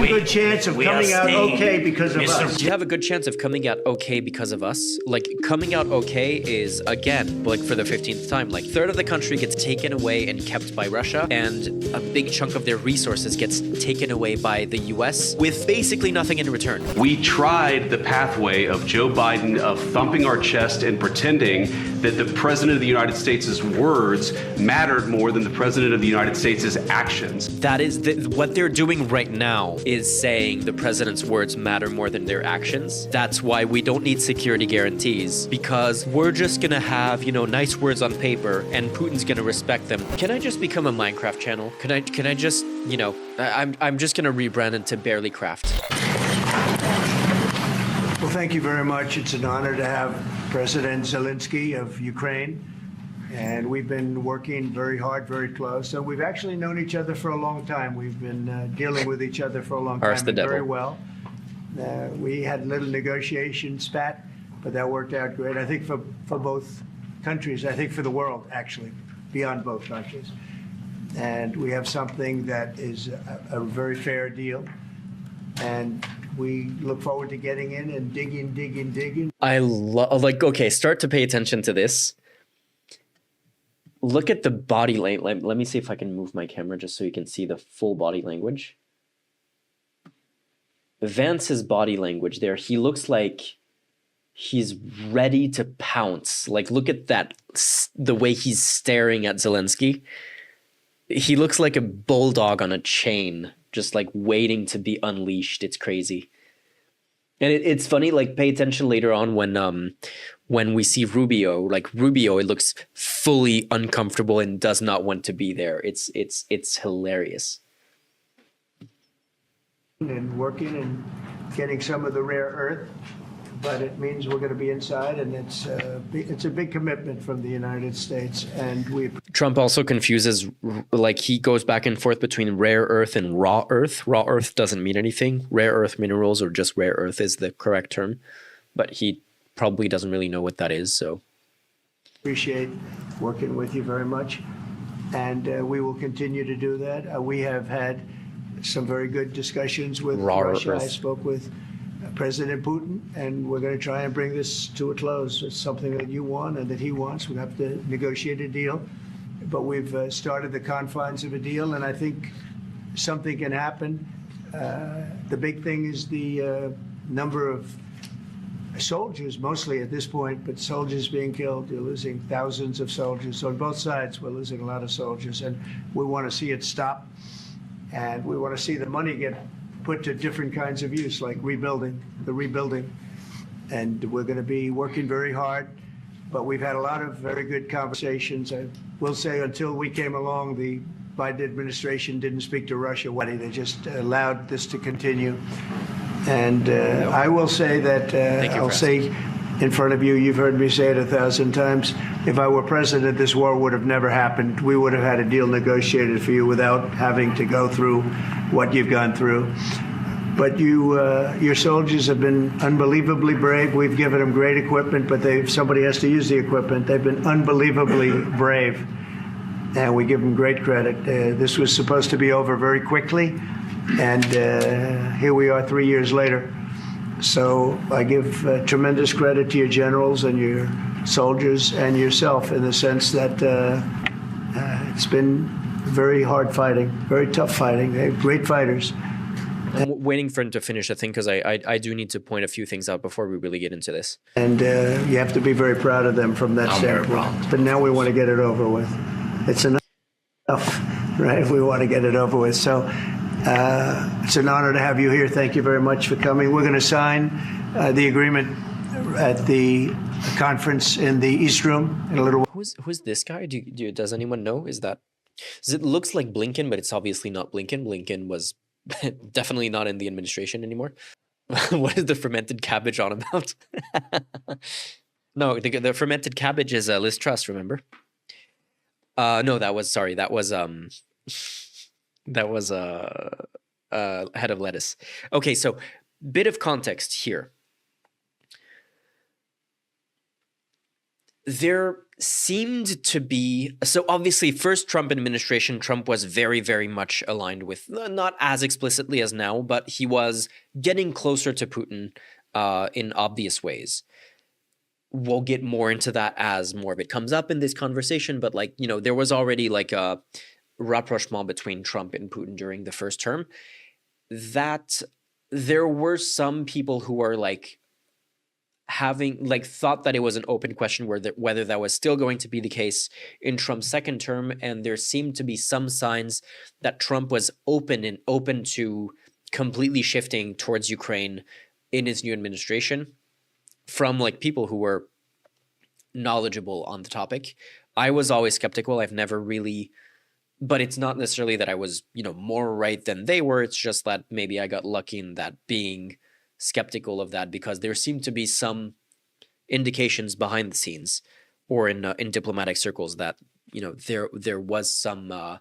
a good chance of coming out okay because of us. Do you have a good chance of coming out okay because of us? Like, coming out okay is, again, like for the 15th time, like, third of the country gets taken away and kept by Russia, and a big chunk of their resources gets taken away by the US with basically nothing in return. We tried the pathway of Joe Biden of thumping our chest and pretending that the President of the United States' words mattered more than the President of the United States' actions. That is, what they're doing right now is saying the president's words matter more than their actions. That's why we don't need security guarantees, because we're just gonna have, you know, nice words on paper and Putin's gonna respect them. Can I just become a Minecraft channel? Can I just, you know, I'm just gonna rebrand into Barely Craft. Well, thank you very much. It's an honor to have President Zelenskyy of Ukraine. And we've been working very hard, very close. So we've actually known each other for a long time. We've been dealing with each other for a long time, very well. We had a little negotiation spat, but that worked out great. I think for both countries, I think for the world, actually, beyond both countries. And we have something that is a very fair deal. And we look forward to getting in and digging. I love, like, okay, start to pay attention to this. Look at the body language. Let me see if I can move my camera just so you can see the full body language. Vance's body language there. He looks like he's ready to pounce. Like, look at that, the way he's staring at Zelenskyy. He looks like a bulldog on a chain, just like waiting to be unleashed. It's crazy. And it's funny, like, pay attention later on when we see Rubio. Like, Rubio, it looks fully uncomfortable and does not want to be there. It's hilarious. And working and getting some of the rare earth, but it means we're going to be inside, and it's a big commitment from the United States. And Trump also confuses, like, he goes back and forth between rare earth and raw earth. Raw earth doesn't mean anything. Rare earth minerals, or just rare earth, is the correct term, but he probably doesn't really know what that is. So appreciate working with you very much, and we will continue to do that. We have had some very good discussions with Russia. I spoke with President Putin, and we're going to try and bring this to a close. It's something that you want and that he wants. We have to negotiate a deal, but we've started the confines of a deal, and I think something can happen. The big thing is the number of soldiers, mostly at this point, but soldiers being killed. You're losing thousands of soldiers. So on both sides, we're losing a lot of soldiers, and we want to see it stop, and we want to see the money get put to different kinds of use, like rebuilding. And we're going to be working very hard, but we've had a lot of very good conversations. I will say, until we came along, the Biden administration didn't speak to Russia. They just allowed this to continue. And I will say that, I'll say in front of you, you've heard me say it 1,000 times, if I were president, this war would have never happened. We would have had a deal negotiated for you without having to go through what you've gone through. But your soldiers have been unbelievably brave. We've given them great equipment, but somebody has to use the equipment. They've been unbelievably brave, and we give them great credit. This was supposed to be over very quickly, and here we are 3 years later. So I give tremendous credit to your generals and your soldiers and yourself, in the sense that it's been very hard fighting, very tough fighting. They're great fighters. I'm waiting for him to finish, I think, because I do need to point a few things out before we really get into this. And you have to be very proud of them from that standpoint. But now we want to get it over with. It's enough, right? We want to get it over with. So it's an honor to have you here. Thank you very much for coming. We're going to sign the agreement at the conference in the East Room in a little while. Who's this guy? Does anyone know? It looks like Blinken, but it's obviously not Blinken. Blinken was definitely not in the administration anymore. What is the fermented cabbage on about? No, the fermented cabbage is Liz Truss, remember? No, that was head of lettuce. Okay, so bit of context here. seemed to be, so obviously first Trump administration, Trump was very, very much aligned with, not as explicitly as now, but he was getting closer to Putin in obvious ways. We'll get more into that as more of it comes up in this conversation, but like, you know, there was already like a rapprochement between Trump and Putin during the first term. That there were some people who were like having like thought that it was an open question whether that was still going to be the case in Trump's second term, and there seemed to be some signs that Trump was open to completely shifting towards Ukraine in his new administration from like people who were knowledgeable on the topic. I was always skeptical. I've never really, but it's not necessarily that I was, you know, more right than they were. It's just that maybe I got lucky in that being skeptical of that, because there seemed to be some indications behind the scenes or in diplomatic circles that, you know, there was some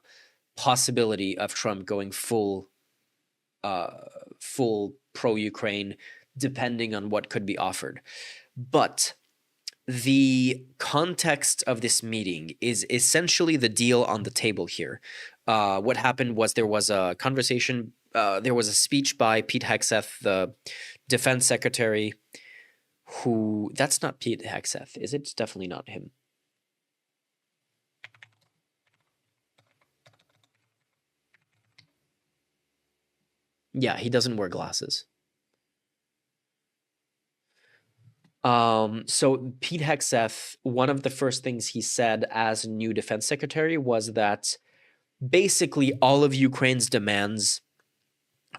possibility of Trump going full pro-Ukraine, depending on what could be offered. But the context of this meeting is essentially the deal on the table here. What happened was there was a conversation, there was a speech by Pete Hegseth, the defense secretary, who, that's not Pete Hegseth, is it? It's definitely not him. Yeah, he doesn't wear glasses. So Pete Hegseth, one of the first things he said as new defense secretary was that basically all of Ukraine's demands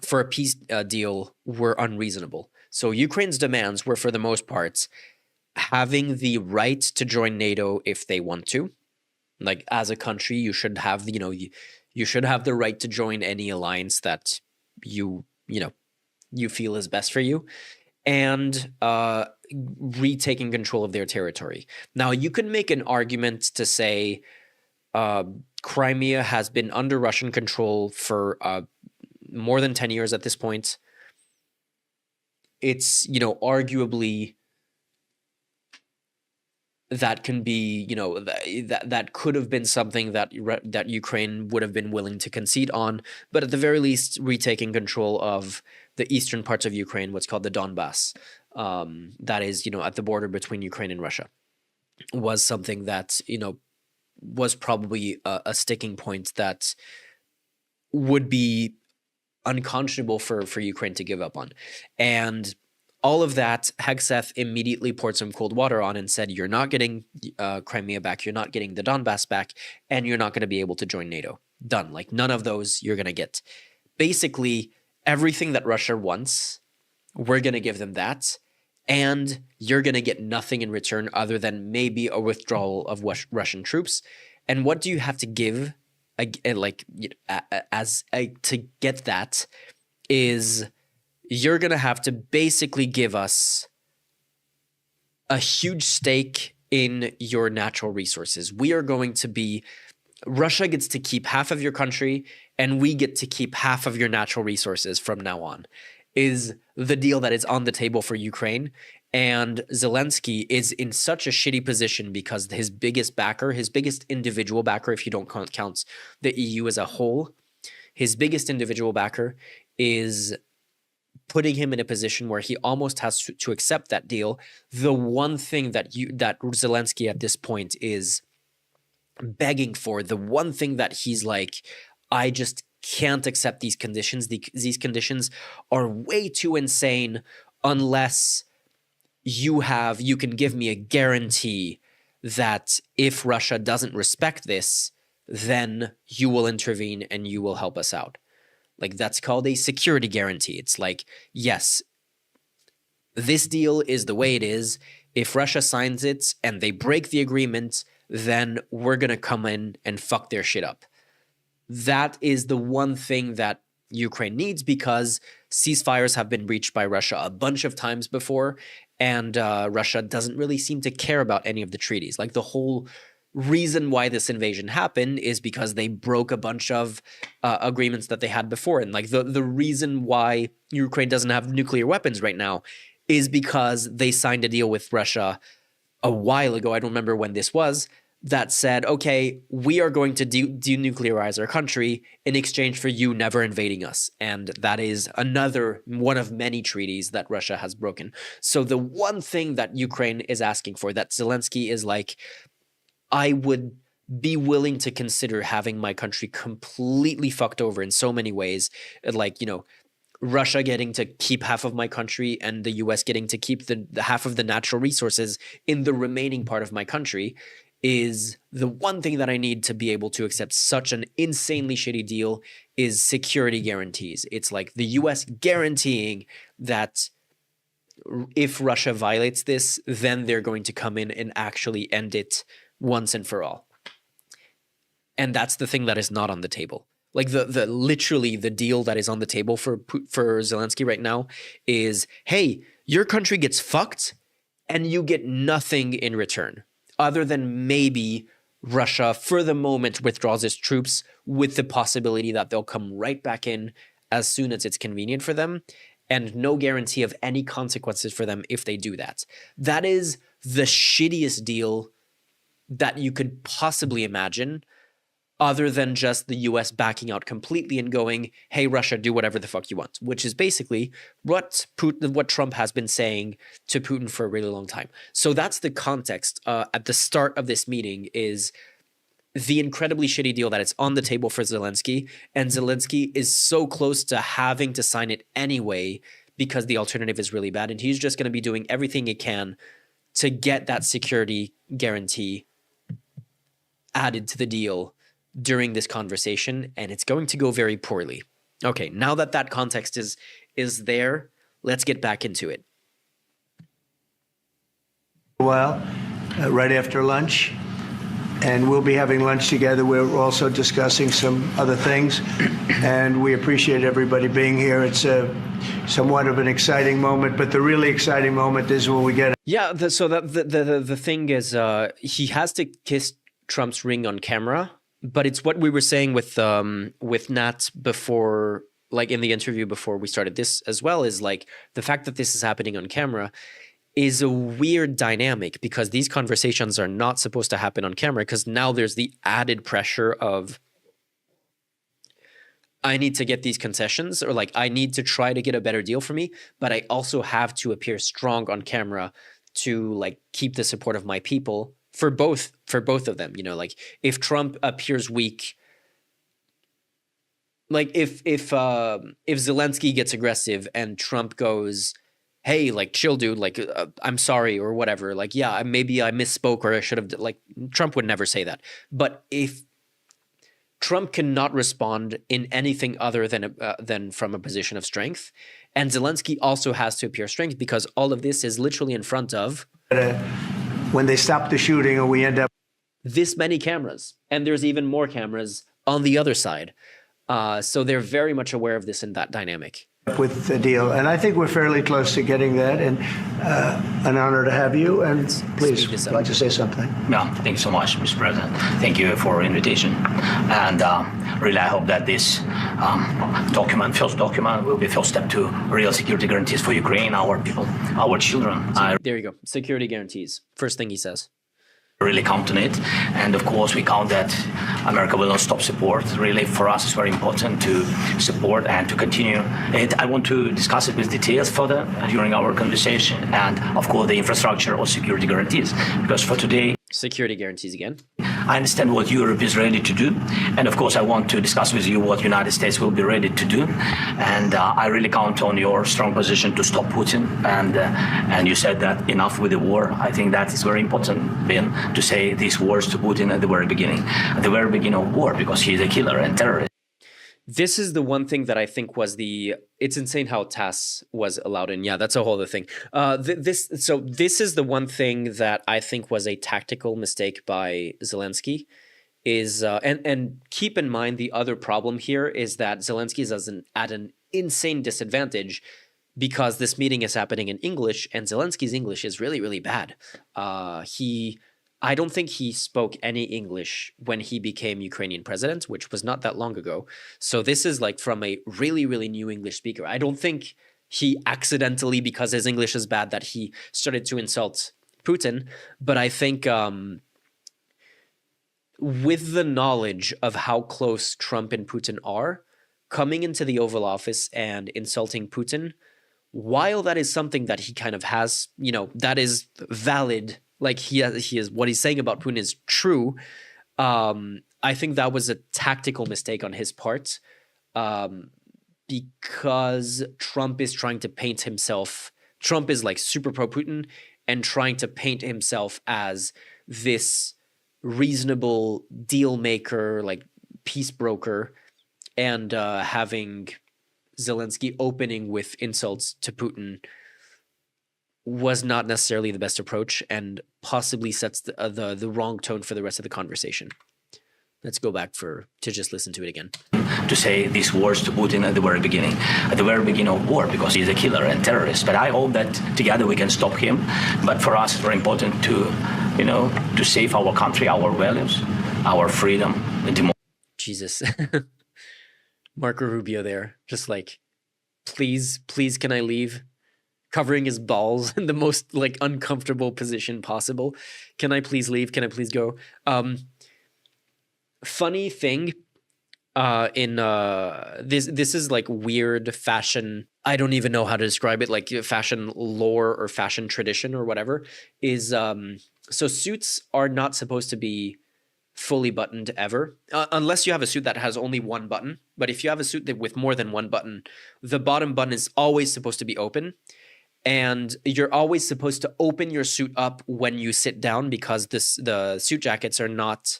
for a peace deal were unreasonable. So Ukraine's demands were, for the most part, having the right to join NATO if they want to. Like, as a country, you should have, you know, you should have the right to join any alliance that you feel is best for you, and retaking control of their territory. Now, you can make an argument to say Crimea has been under Russian control for more than 10 years at this point. It's, you know, arguably that can be, you know, that could have been something that Ukraine would have been willing to concede on, but at the very least, retaking control of the eastern parts of Ukraine, what's called the Donbass, that is, you know, at the border between Ukraine and Russia, was something that, you know, was probably a sticking point that would be unconscionable for Ukraine to give up on. And all of that, Hegseth immediately poured some cold water on and said, you're not getting Crimea back, you're not getting the Donbass back, and you're not going to be able to join NATO. Done. Like, none of those you're going to get. Basically, everything that Russia wants, we're going to give them that, and you're going to get nothing in return other than maybe a withdrawal of Russian troops. And what do you have to give to get that is you're going to have to basically give us a huge stake in your natural resources. We are going to be, Russia gets to keep half of your country and we get to keep half of your natural resources from now on, is the deal that is on the table for Ukraine. And Zelenskyy is in such a shitty position because his biggest backer, his biggest individual backer, if you don't count the EU as a whole, his biggest individual backer is putting him in a position where he almost has to accept that deal. The one thing that Zelenskyy at this point is begging for, the one thing that he's like, I just can't accept these conditions. These conditions are way too insane unless you can give me a guarantee that if Russia doesn't respect this, then you will intervene and you will help us out. Like, that's called a security guarantee. It's like, yes, this deal is the way it is. If Russia signs it and they break the agreement, then we're going to come in and fuck their shit up. That is the one thing that Ukraine needs, because ceasefires have been breached by Russia a bunch of times before, and Russia doesn't really seem to care about any of the treaties. Like, the whole reason why this invasion happened is because they broke a bunch of agreements that they had before. And like the reason why Ukraine doesn't have nuclear weapons right now is because they signed a deal with Russia a while ago, I don't remember when this was, that said, okay, we are going to denuclearize our country in exchange for you never invading us. And that is another one of many treaties that Russia has broken. So the one thing that Ukraine is asking for, that Zelenskyy is like, I would be willing to consider having my country completely fucked over in so many ways, like, Russia getting to keep half of my country and the US getting to keep the half of the natural resources in the remaining part of my country, is the one thing that I need to be able to accept such an insanely shitty deal is security guarantees. It's like the US guaranteeing that if Russia violates this, then they're going to come in and actually end it once and for all. And that's the thing that is not on the table. Like the literally the deal that is on the table for Zelenskyy right now is, hey, your country gets fucked and you get nothing in return, other than maybe Russia for the moment withdraws its troops with the possibility that they'll come right back in as soon as it's convenient for them, and no guarantee of any consequences for them if they do that. That is the shittiest deal that you could possibly imagine, other than just the US backing out completely and going, hey, Russia, do whatever the fuck you want, which is basically what Trump has been saying to Putin for a really long time. So that's the context at the start of this meeting, is the incredibly shitty deal that it's on the table for Zelenskyy, and Zelenskyy is so close to having to sign it anyway because the alternative is really bad, and he's just going to be doing everything he can to get that security guarantee added to the deal during this conversation, and it's going to go very poorly. Okay, now that that context is there, let's get back into it. Well, right after lunch, and we'll be having lunch together. We're also discussing some other things, and we appreciate everybody being here. It's somewhat of an exciting moment, but the really exciting moment is when we get. Yeah, the thing is, he has to kiss Trump's ring on camera. But it's what we were saying with Nat before, like in the interview before we started this as well, is like the fact that this is happening on camera is a weird dynamic, because these conversations are not supposed to happen on camera, because now there's the added pressure of, I need to get these concessions, or like I need to try to get a better deal for me, but I also have to appear strong on camera to like keep the support of my people. For both of them, like if Trump appears weak, like if Zelenskyy gets aggressive and Trump goes, hey, like chill, dude, like I'm sorry or whatever, like yeah, maybe I misspoke or I should have, like Trump would never say that. But if Trump cannot respond in anything other than from a position of strength, and Zelenskyy also has to appear strength, because all of this is literally in front of. When they stop the shooting, or we end up this many cameras, and there's even more cameras on the other side. So they're very much aware of this and that dynamic. With the deal, and I think we're fairly close to getting that, and an honor to have you. And please, would you like to say something? No, thank you so much, Mr. President. Thank you for your invitation, and really I hope that this first document, will be a first step to real security guarantees for Ukraine, our people, our children. There you go, security guarantees. First thing he says. Really count on it, and of course we count that America will not stop support. Really, for us it's very important to support and to continue it. I want to discuss it with details further during our conversation, and of course the infrastructure or security guarantees, because for today, security guarantees again. I understand what Europe is ready to do, and of course I want to discuss with you what the United States will be ready to do, and I really count on your strong position to stop Putin, and you said that enough with the war. I think that is very important, Ben, to say these words to Putin at the very beginning of war, because he is a killer and terrorist. This is the one thing that I think was it's insane how TASS was allowed in. Yeah, that's a whole other thing. This is the one thing that I think was a tactical mistake by Zelenskyy, is and keep in mind the other problem here is that Zelenskyy is at an insane disadvantage, because this meeting is happening in English, and Zelenskyy's English is really, really bad. I don't think he spoke any English when he became Ukrainian president, which was not that long ago. So this is like from a really, really new English speaker. I don't think he accidentally, because his English is bad, that he started to insult Putin, but I think with the knowledge of how close Trump and Putin are, coming into the Oval Office and insulting Putin, while that is something that he kind of has, that is valid, like he is what he's saying about Putin is true. I think that was a tactical mistake on his part, because Trump is trying to paint himself. Trump is like super pro Putin and trying to paint himself as this reasonable deal maker, like peace broker, and having Zelenskyy opening with insults to Putin was not necessarily the best approach, and possibly sets the wrong tone for the rest of the conversation. Let's go back to just listen to it again. To say these words to Putin at the very beginning of war, because he's a killer and terrorist. But I hope that together we can stop him. But for us, it's very important to save our country, our values, our freedom, and democracy. Jesus. Marco Rubio there, just like, please, can I leave? Covering his balls in the most like uncomfortable position possible. Can I please leave? Can I please go? Funny thing, this is like weird fashion. I don't even know how to describe it. Like fashion lore or fashion tradition or whatever is. So suits are not supposed to be fully buttoned ever, unless you have a suit that has only one button. But if you have a suit with more than one button, the bottom button is always supposed to be open. And you're always supposed to open your suit up when you sit down, because the suit jackets are not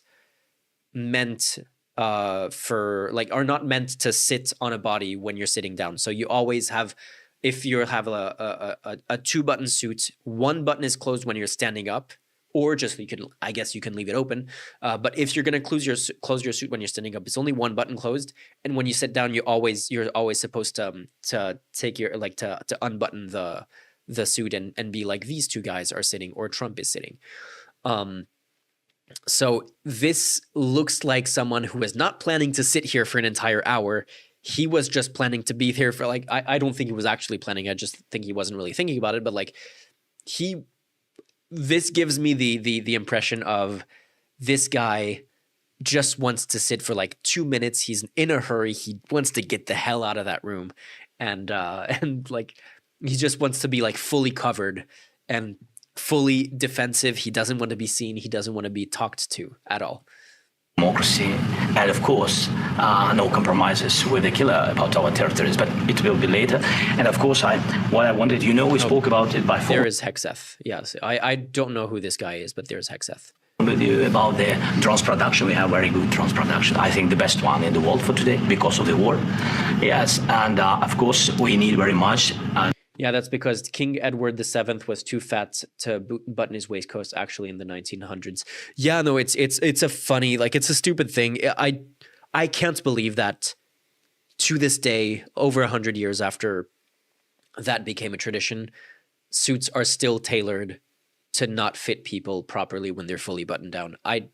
meant are not meant to sit on a body when you're sitting down. So you always have, if you have a 2-button suit, one button is closed when you're standing up, or just you can leave it open. But if you're going to close your suit when you're standing up, it's only one button closed. And when you sit down, you're always supposed to take your to unbutton the suit and be like, these two guys are sitting, or Trump is sitting. So this looks like someone who was not planning to sit here for an entire hour. He was just planning to be there for I don't think he was actually planning. I just think he wasn't really thinking about it. But this gives me the impression of this guy just wants to sit for 2 minutes. He's in a hurry. He wants to get the hell out of that room, and he just wants to be fully covered and fully defensive. He doesn't want to be seen. He doesn't want to be talked to at all. Democracy, and of course, no compromises with the killer about our territories, but it will be later. And of course, we spoke about it by phone. There is Hexeth. Yes, I don't know who this guy is, but there's Hexeth. With you about the drones production. We have very good drones production. I think the best one in the world for today because of the war. Yes, and of course, we need very much. Yeah, that's because King Edward VII was too fat to button his waistcoat actually in the 1900s. Yeah, no, it's a funny, it's a stupid thing. I can't believe that to this day, over 100 years after that became a tradition, suits are still tailored to not fit people properly when they're fully buttoned down. I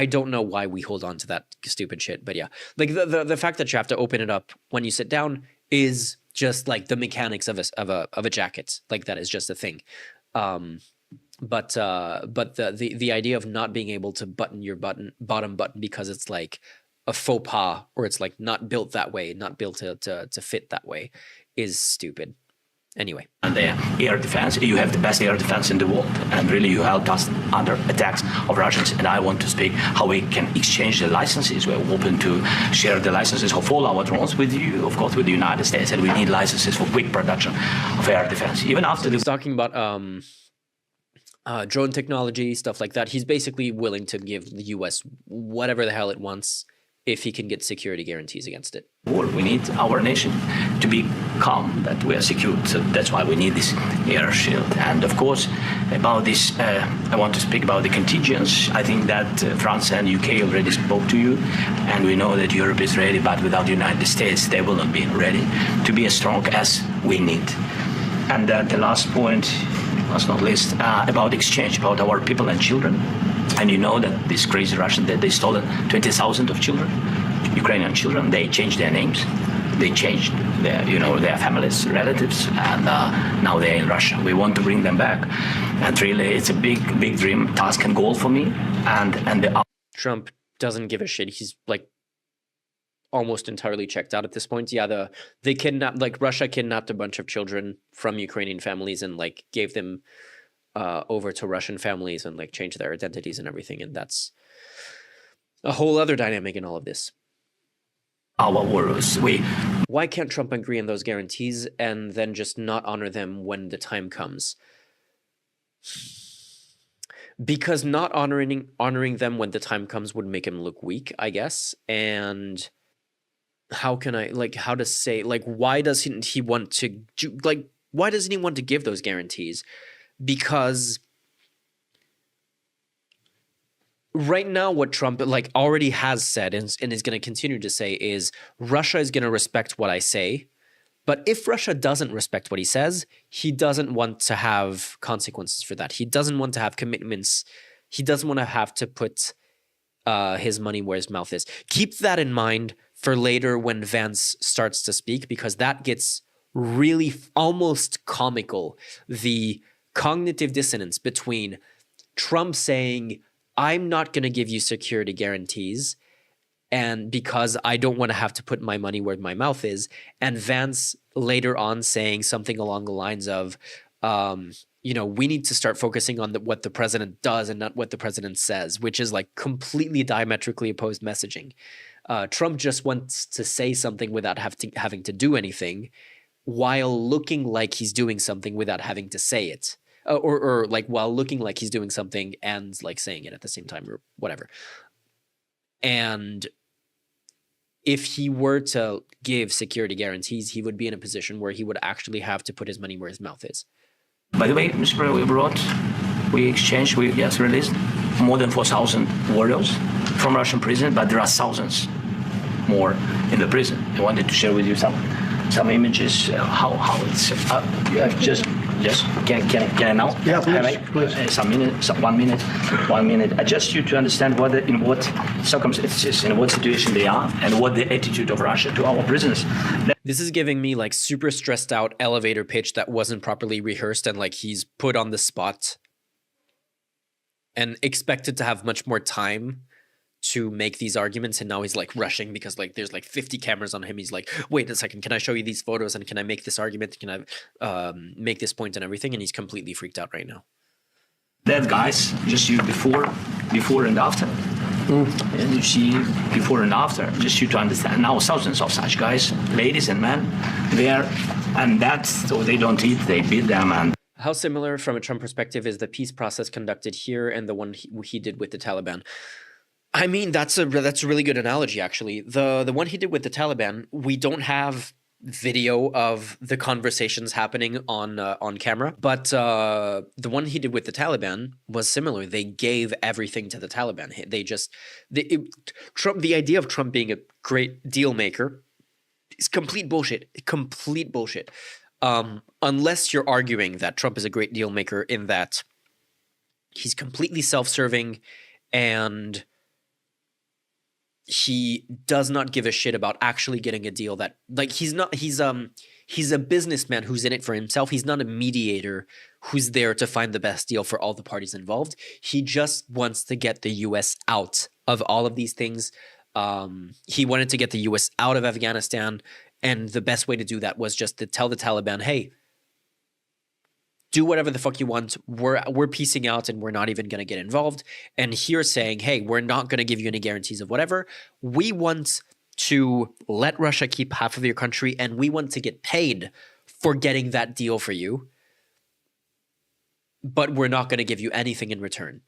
don't know why we hold on to that stupid shit, but yeah. The fact that you have to open it up when you sit down is just the mechanics of a jacket. That is just a thing. But the idea of not being able to button your bottom button because it's a faux pas, or it's not built that way, not built to fit that way, is stupid. Anyway. And the air defense, you have the best air defense in the world, and really you helped us under attacks of Russians. And I want to speak how we can exchange the licenses. We're open to share the licenses of all our drones with you, of course, with the United States, and we need licenses for quick production of air defense. Even after he's talking about drone technology, stuff like that. He's basically willing to give the U.S. whatever the hell it wants if he can get security guarantees against it. We need our nation to be calm, that we are secure. So that's why we need this air shield. And of course, about this, I want to speak about the contingents. I think that France and UK already spoke to you, and we know that Europe is ready, but without the United States, they will not be ready to be as strong as we need. And the last point, last not least, about exchange, about our people and children. And you know that this crazy Russian, that they stolen 20,000 of children, Ukrainian children. They changed their names. they changed their families, relatives, and now they're in Russia. We want to bring them back, and really, it's a big dream, task, and goal for me. And Trump doesn't give a shit. He's like almost entirely checked out at this point. Yeah, Russia kidnapped a bunch of children from Ukrainian families and like gave them over to Russian families and like changed their identities and everything. And that's a whole other dynamic in all of this. Our words. Why can't Trump agree on those guarantees and then just not honor them when the time comes? Because not honoring them when the time comes would make him look weak, I guess. And how to say, why doesn't he want to do, why doesn't he want to give those guarantees? Because right now, what Trump already has said and is going to continue to say is Russia is going to respect what I say. But if Russia doesn't respect what he says, he doesn't want to have consequences for that. He doesn't want to have commitments. He doesn't want to have to put his money where his mouth is. Keep that in mind for later when Vance starts to speak, because that gets really almost comical. The cognitive dissonance between Trump saying, I'm not going to give you security guarantees, and because I don't want to have to put my money where my mouth is, and Vance later on saying something along the lines of, we need to start focusing on what the president does and not what the president says, which is like completely diametrically opposed messaging. Trump just wants to say something without having to do anything, while looking like he's doing something without having to say it. Or while looking like he's doing something and like saying it at the same time or whatever. And if he were to give security guarantees, he would be in a position where he would actually have to put his money where his mouth is. By the way, Mr. President, we exchanged, we just released more than 4,000 warriors from Russian prison, but there are thousands more in the prison. I wanted to share with you some images, how it's, can I now? Yeah, please. 1 minute. I just you to understand in what circumstances, in what situation they are, and what the attitude of Russia to our prisoners. This is giving me like super stressed out elevator pitch that wasn't properly rehearsed and like he's put on the spot and expected to have much more time to make these arguments, and now he's like rushing because like there's like 50 cameras on him. He's like, wait a second, can I show you these photos and can I make this argument? Can I make this point and everything? And he's completely freaked out right now. That guys, just you before and after. And you see before and after, just you to understand. Now thousands of such guys, ladies and men, there, and that's so they don't eat, they beat them. And how similar from a Trump perspective is the peace process conducted here and the one he did with the Taliban? I mean, that's a really good analogy, actually. The one he did with the Taliban, we don't have video of the conversations happening on camera, but the one he did with the Taliban was similar. They gave everything to the Taliban. The idea of Trump being a great deal maker is complete bullshit. Complete bullshit. Unless you're arguing that Trump is a great deal maker in that he's completely self-serving and he does not give a shit about actually getting a deal that he's a businessman who's in it for himself. He's not a mediator who's there to find the best deal for all the parties involved. He just wants to get the US out of all of these things. He wanted to get the US out of Afghanistan, and the best way to do that was just to tell the Taliban, hey, do whatever the fuck you want. We're piecing out and we're not even going to get involved. And here saying, hey, we're not going to give you any guarantees of whatever. We want to let Russia keep half of your country, and we want to get paid for getting that deal for you. But we're not going to give you anything in return.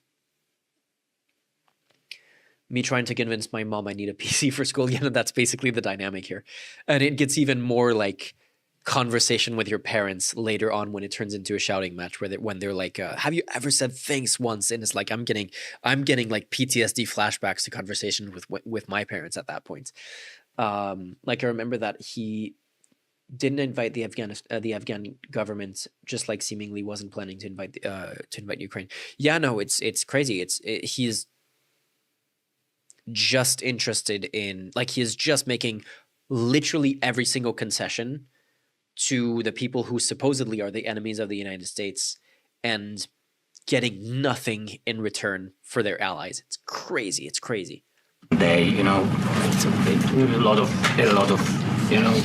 Me trying to convince my mom I need a PC for school. Yeah, that's basically the dynamic here. And it gets even more like conversation with your parents later on when it turns into a shouting match when they're like, have you ever said thanks once? And it's like I'm getting like PTSD flashbacks to conversation with my parents at that point. Like I remember that he didn't invite the Afghan government, just like seemingly wasn't planning to invite Ukraine. Yeah, no, it's crazy. He is just interested in, like, he is just making literally every single concession to the people who supposedly are the enemies of the United States and getting nothing in return for their allies. It's crazy. It's crazy. They, it's a lot of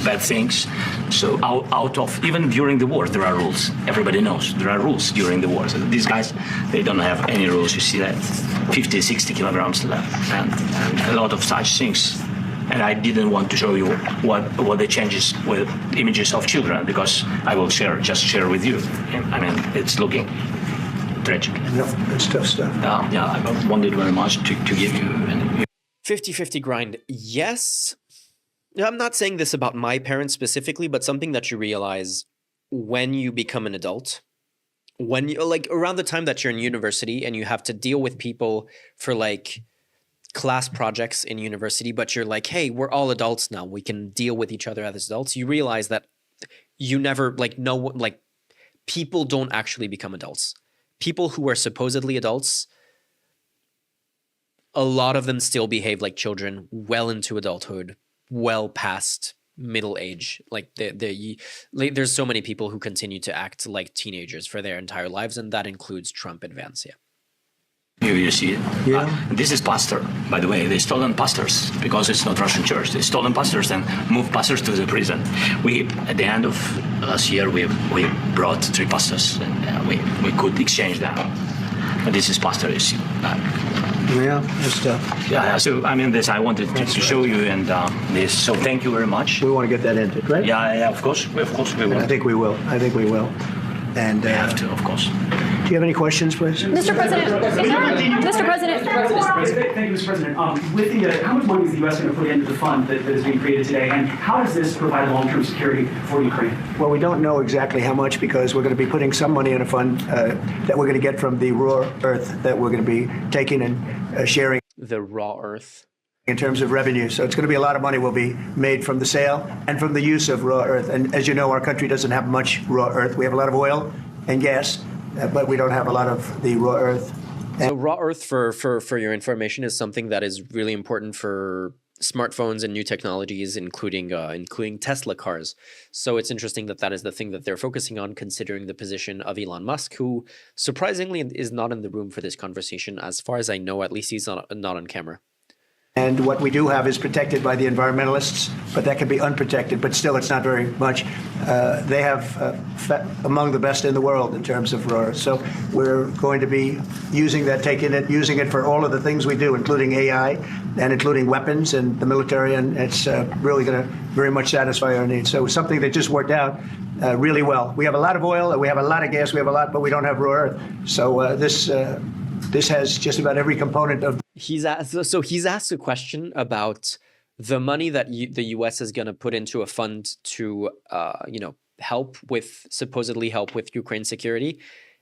bad things. So out of, even during the war, there are rules. Everybody knows there are rules during the war. So these guys, they don't have any rules. You see that 50, 60 kilograms left, and a lot of such things. And I didn't want to show you what the changes with images of children, because I will just share with you. I mean, it's looking tragic. No, it's tough stuff. I wanted very much to give you. 50-50 grind, yes. I'm not saying this about my parents specifically, but something that you realize when you become an adult, when you like around the time that you're in university and you have to deal with people for like class projects in university, but you're like, hey, we're all adults now. We can deal with each other as adults. You realize that you never people don't actually become adults. People who are supposedly adults, a lot of them still behave like children well into adulthood, well past middle age. Like there's so many people who continue to act like teenagers for their entire lives, and that includes Trump and Vance. You see it? Yeah. This is pastor, by the way. They stolen pastors because it's not Russian church. They stolen pastors and moved pastors to the prison. At the end of last year, we brought 3 pastors, and we could exchange them. But this is pastor, you see. Yeah, that's tough. Yeah. So I mean, I wanted to show you, and this. So thank you very much. We want to get that into it, right? Yeah. Of course we will. I think we will. And we have to, of course. Do you have any questions, please? Mr. President. Mr. President. Thank you, Mr. President. How much money is the U.S. going to put into the fund that is being created today, and how does this provide long-term security for Ukraine? Well, we don't know exactly how much, because we're going to be putting some money in a fund that we're going to get from the raw earth that we're going to be taking and sharing. The raw earth. In terms of revenue. So it's going to be a lot of money will be made from the sale and from the use of raw earth. And as you know, our country doesn't have much raw earth. We have a lot of oil and gas, but we don't have a lot of the raw earth. So raw earth, for your information, is something that is really important for smartphones and new technologies, including Tesla cars. So it's interesting that is the thing that they're focusing on, considering the position of Elon Musk, who surprisingly is not in the room for this conversation. As far as I know, at least he's not on camera. And what we do have is protected by the environmentalists, but that can be unprotected. But still, it's not very much. They have among the best in the world in terms of raw earth. So we're going to be using it for all of the things we do, including AI and including weapons and the military. And it's really going to very much satisfy our needs. So something that just worked out really well. We have a lot of oil, we have a lot of gas, but we don't have raw earth. So this has just about every component of. He's asked a question about the money that the U.S. is going to put into a fund to, supposedly help with Ukraine security.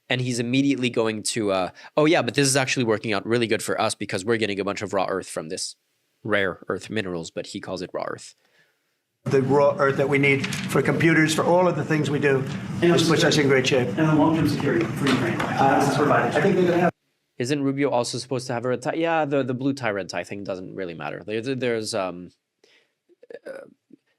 And he's immediately going to, but this is actually working out really good for us because we're getting a bunch of raw earth from this, rare earth minerals, but he calls it raw earth. The raw earth that we need for computers, for all of the things we do, this puts us in great shape. And the long-term security for Ukraine. How does this provide? I think they're going to have. Isn't Rubio also supposed to have a red tie? Yeah, the blue tie, red tie thing doesn't really matter.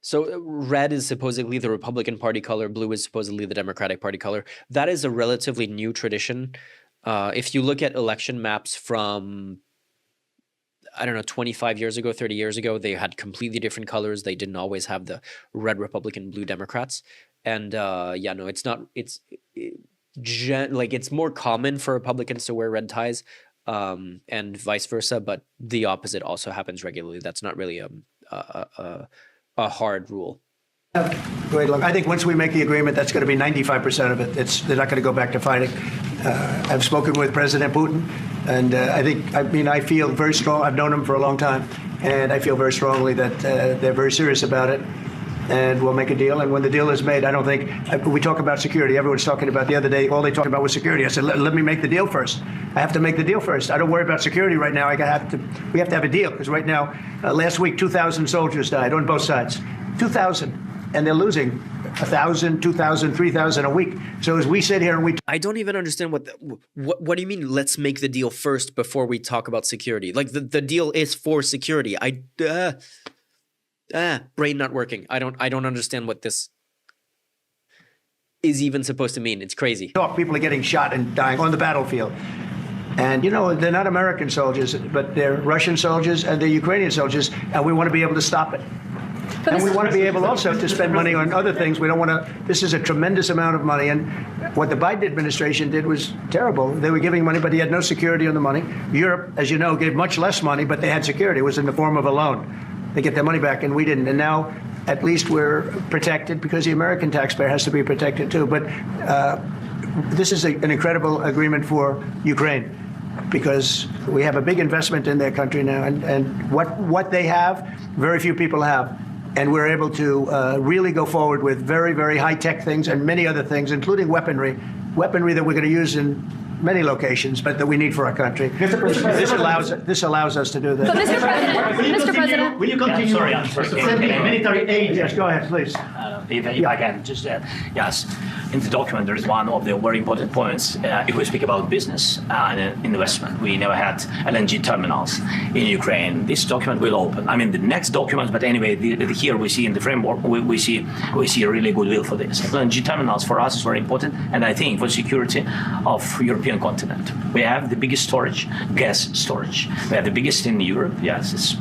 So red is supposedly the Republican Party color. Blue is supposedly the Democratic Party color. That is a relatively new tradition. If you look at election maps from, 25 years ago, 30 years ago, they had completely different colors. They didn't always have the red Republican, blue Democrats. And it's not. It's more common for Republicans to wear red ties, and vice versa. But the opposite also happens regularly. That's not really a hard rule. Great luck. I think once we make the agreement, that's going to be 95% of it. They're not going to go back to fighting. I've spoken with President Putin, and I feel very strong. I've known him for a long time, and I feel very strongly that they're very serious about it. And we'll make a deal. And when the deal is made, I don't think we talk about security. Everyone's talking about the other day. All they talked about was security. I said, let me make the deal first. I have to make the deal first. I don't worry about security right now. We have to have a deal because right now, last week, 2,000 soldiers died on both sides. 2,000, and they're losing 1,000, 2,000, 3,000 a week. So as we sit here and I don't even understand what do you mean? Let's make the deal first before we talk about security. Like the deal is for security. brain not working. I don't understand what this is even supposed to mean. It's crazy. People are getting shot and dying on the battlefield. And, they're not American soldiers, but they're Russian soldiers and they're Ukrainian soldiers, and we want to be able to stop it. And we want to be able also to spend money on other things. We don't want to, this is a tremendous amount of money. And what the Biden administration did was terrible. They were giving money, but he had no security on the money. Europe, as you know, gave much less money, but they had security. It was in the form of a loan. They get their money back, and we didn't. And now, at least we're protected because the American taxpayer has to be protected too. But this is an incredible agreement for Ukraine, because we have a big investment in their country now, and what they have, very few people have. And we're able to really go forward with very, very high-tech things and many other things, including weaponry that we're going to use in many locations, but that we need for our country. This allows us to do that. But Mr. President, Will you continue? I'm sorry. Sending military aid. Yes, go ahead, please. If I can just add, yes, in the document there is one of the very important points. If we speak about business and investment, we never had LNG terminals in Ukraine. This document will open. I mean, the next document, but anyway, here we see in the framework, we see a really good will for this. LNG terminals for us is very important, and I think for security of European continent. We have the biggest storage, gas storage. We have the biggest in Europe. Yes,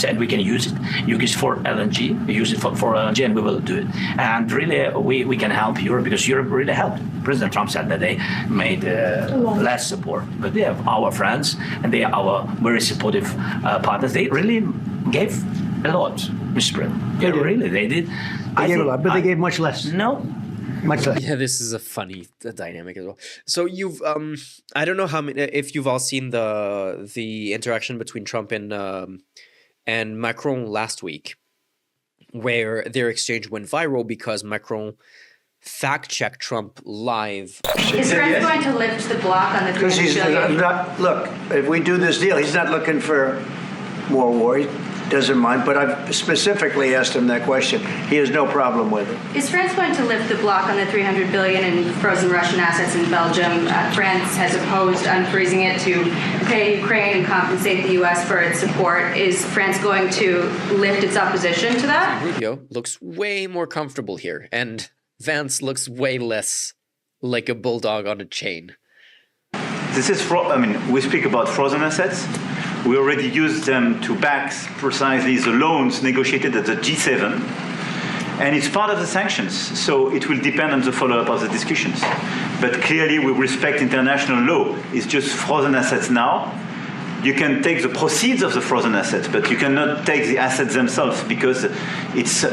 and we can use it. Use it for LNG. Use it for LNG, and we will do it. And really, we can help Europe because Europe really helped. President Trump said that they made less support, but they have our friends and they are our very supportive partners. They really gave a lot, Mr. President. They did. They gave a lot, but they gave much less. No. Much less. Yeah, this is a funny dynamic as well. So you've I don't know how many, if you've all seen the interaction between Trump and Macron last week, where their exchange went viral because Macron fact-checked Trump live. Is France going to lift the block on the Because he's 300 billion? not, look, if we do this deal, he's not looking for more war. He doesn't mind, but I've specifically asked him that question. He has no problem with it. Is France going to lift the block on the 300 billion in frozen Russian assets in Belgium? France has opposed unfreezing it to pay Ukraine and compensate the U.S. for its support. Is France going to lift its opposition to that? Rubio looks way more comfortable here, and Vance looks way less like a bulldog on a chain. This is, we speak about frozen assets. We already used them to back precisely the loans negotiated at the G7. And it's part of the sanctions, so it will depend on the follow-up of the discussions. But clearly, we respect international law. It's just frozen assets now. You can take the proceeds of the frozen assets, but you cannot take the assets themselves because it's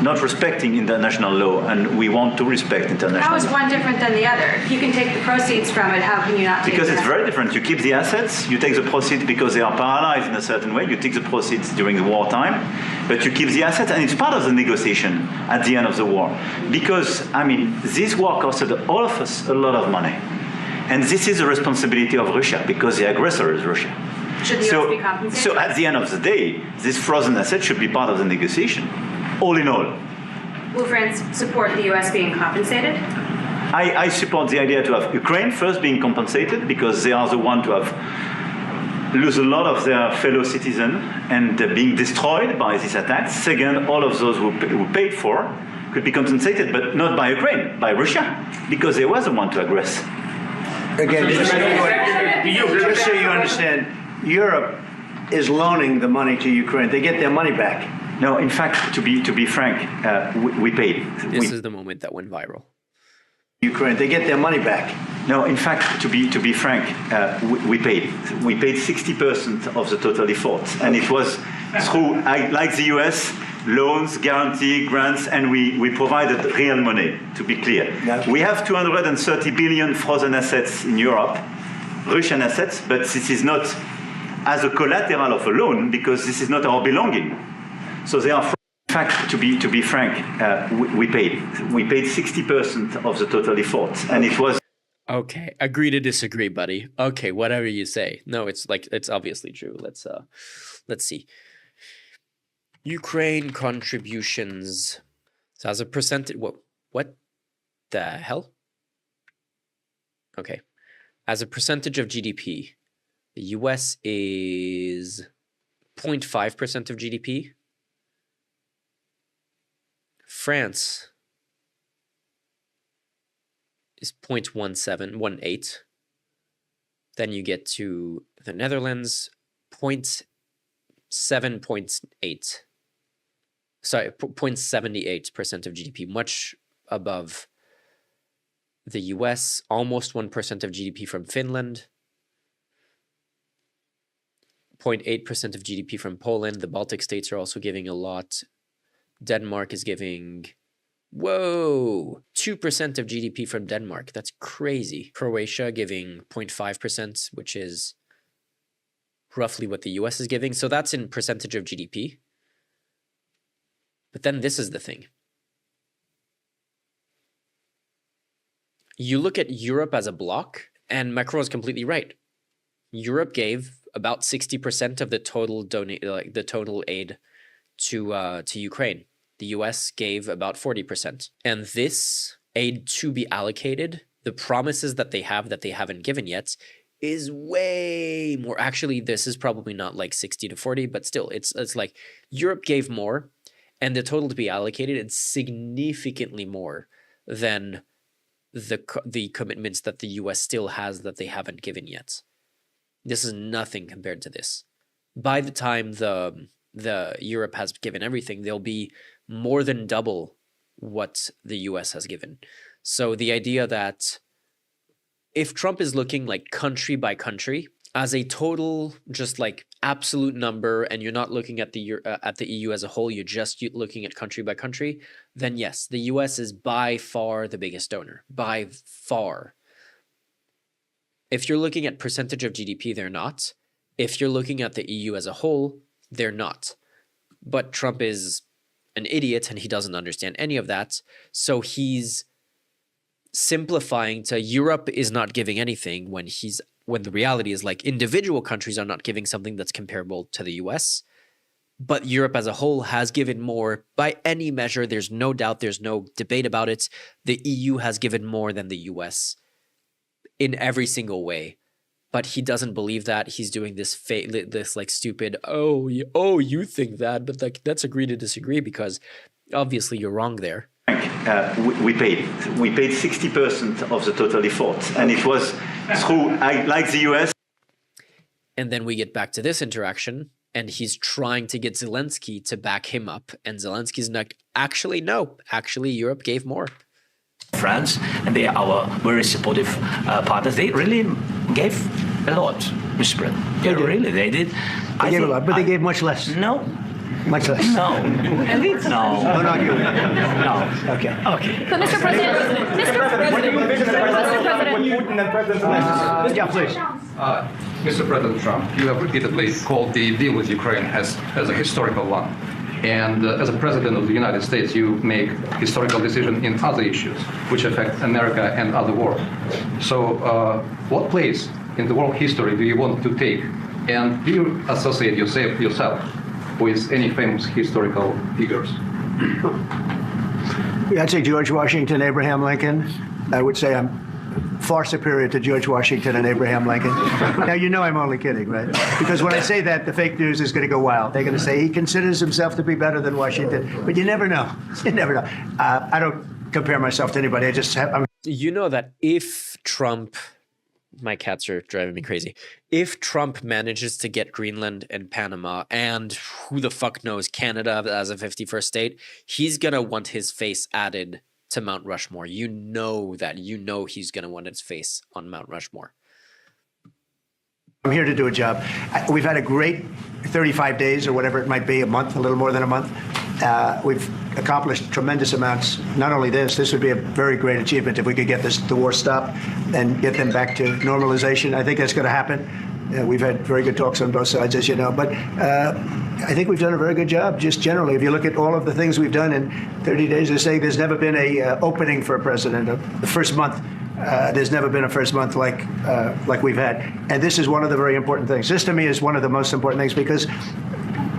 not respecting international law, and we want to respect international law. How is one different than the other? If you can take the proceeds from it, how can you not take Because that? it's very different. You keep the assets, you take the proceeds because they are paralyzed in a certain way. You take the proceeds during the wartime, but you keep the assets, and it's part of the negotiation at the end of the war. Because, this war costed all of us a lot of money. And this is the responsibility of Russia, because the aggressor is Russia. Should the U.S. be compensated? So at the end of the day, this frozen asset should be part of the negotiation. All in all. Will France support the U.S. being compensated? I support the idea to have Ukraine first being compensated because they are the one to have lose a lot of their fellow citizens and being destroyed by these attacks. Second, all of those who paid for could be compensated, but not by Ukraine, by Russia, because they were the one to aggress. Again, just so you understand, Europe is loaning the money to Ukraine. They get their money back. No, in fact, to be frank, we paid. This is the moment that went viral. Ukraine, they get their money back. No, in fact, to be frank, we paid. We paid 60% of the total effort, and it was through, like the US, loans, guarantee, grants, and we provided real money. To be clear, we have 230 billion frozen assets in Europe, Russian assets, but this is not as a collateral of a loan because this is not our belonging. So they are. In fact, to be frank, we paid. We paid 60% of the total effort, and it was. Okay, agree to disagree, buddy. Okay, whatever you say. No, it's obviously true. Let's see. Ukraine contributions. So as a percentage, what the hell? Okay, as a percentage of GDP, the U.S. is 0.5% of GDP. France is 0.1718. Then you get to the Netherlands, 0.78. Sorry, 0.78% of GDP, much above the US, almost 1% of GDP from Finland, 0.8% of GDP from Poland. The Baltic states are also giving a lot. Denmark is giving, 2% of GDP from Denmark. That's crazy. Croatia giving 0.5%, which is roughly what the US is giving. So that's in percentage of GDP. But then this is the thing. You look at Europe as a bloc, and Macron is completely right. Europe gave about 60% of the total total aid to Ukraine. The US gave about 40%. And this aid to be allocated, the promises that they haven't given yet, is way more. Actually, this is probably not like 60 to 40, but still, it's like Europe gave more, and the total to be allocated is significantly more than the commitments that the US still has that they haven't given yet. This is nothing compared to this. By the time the Europe has given everything, they'll be more than double what the US has given. So the idea that if Trump is looking like country by country as a total, just like absolute number, and you're not looking at the EU as a whole, you're just looking at country by country, then yes, the US is by far the biggest donor, by far. If you're looking at percentage of GDP, they're not. If you're looking at the EU as a whole, they're not. But Trump is an idiot and he doesn't understand any of that. So he's simplifying to Europe is not giving anything when the reality is like individual countries are not giving something that's comparable to the US. But Europe as a whole has given more by any measure. There's no doubt, there's no debate about it. The EU has given more than the US in every single way. But he doesn't believe that. He's doing this like stupid, you think that, but like let's agree to disagree because obviously you're wrong there. We paid 60% of the total effort, and it was through, like the US. And then we get back to this interaction, and he's trying to get Zelenskyy to back him up, and Zelensky's like, actually, no, Europe gave more. France, and they are our very supportive partners. They really gave a lot, Mr. President. They did. They gave a lot, but they gave much less. No. Much less. No. No. Don't argue. No. Okay. So, Mr. President, Yeah, please. Mr. President Trump, you have repeatedly called the deal with Ukraine as a historical one. And as a president of the United States, you make historical decisions in other issues which affect America and other world. So what place in the world history do you want to take? And do you associate yourself with any famous historical figures? I'd say George Washington, Abraham Lincoln. I would say I'm far superior to George Washington and Abraham Lincoln. Now, you know I'm only kidding, right? Because when I say that, the fake news is going to go wild. They're going to say he considers himself to be better than Washington. But you never know. You never know. I don't compare myself to anybody. You know that if Trump... My cats are driving me crazy. If Trump manages to get Greenland and Panama and who the fuck knows Canada as a 51st state, he's going to want his face added to Mount Rushmore. You know that. You know he's going to want his face on Mount Rushmore. I'm here to do a job. We've had a great 35 days or whatever it might be, a month, a little more than a month. We've accomplished tremendous amounts. Not only this would be a very great achievement if we could get the war stopped and get them back to normalization. I think that's going to happen. We've had very good talks on both sides, as you know. But I think we've done a very good job, just generally. If you look at all of the things we've done in 30 days, I say there's never been a opening for a president. The first month, there's never been a first month like we've had. And this is one of the very important things. This, to me, is one of the most important things because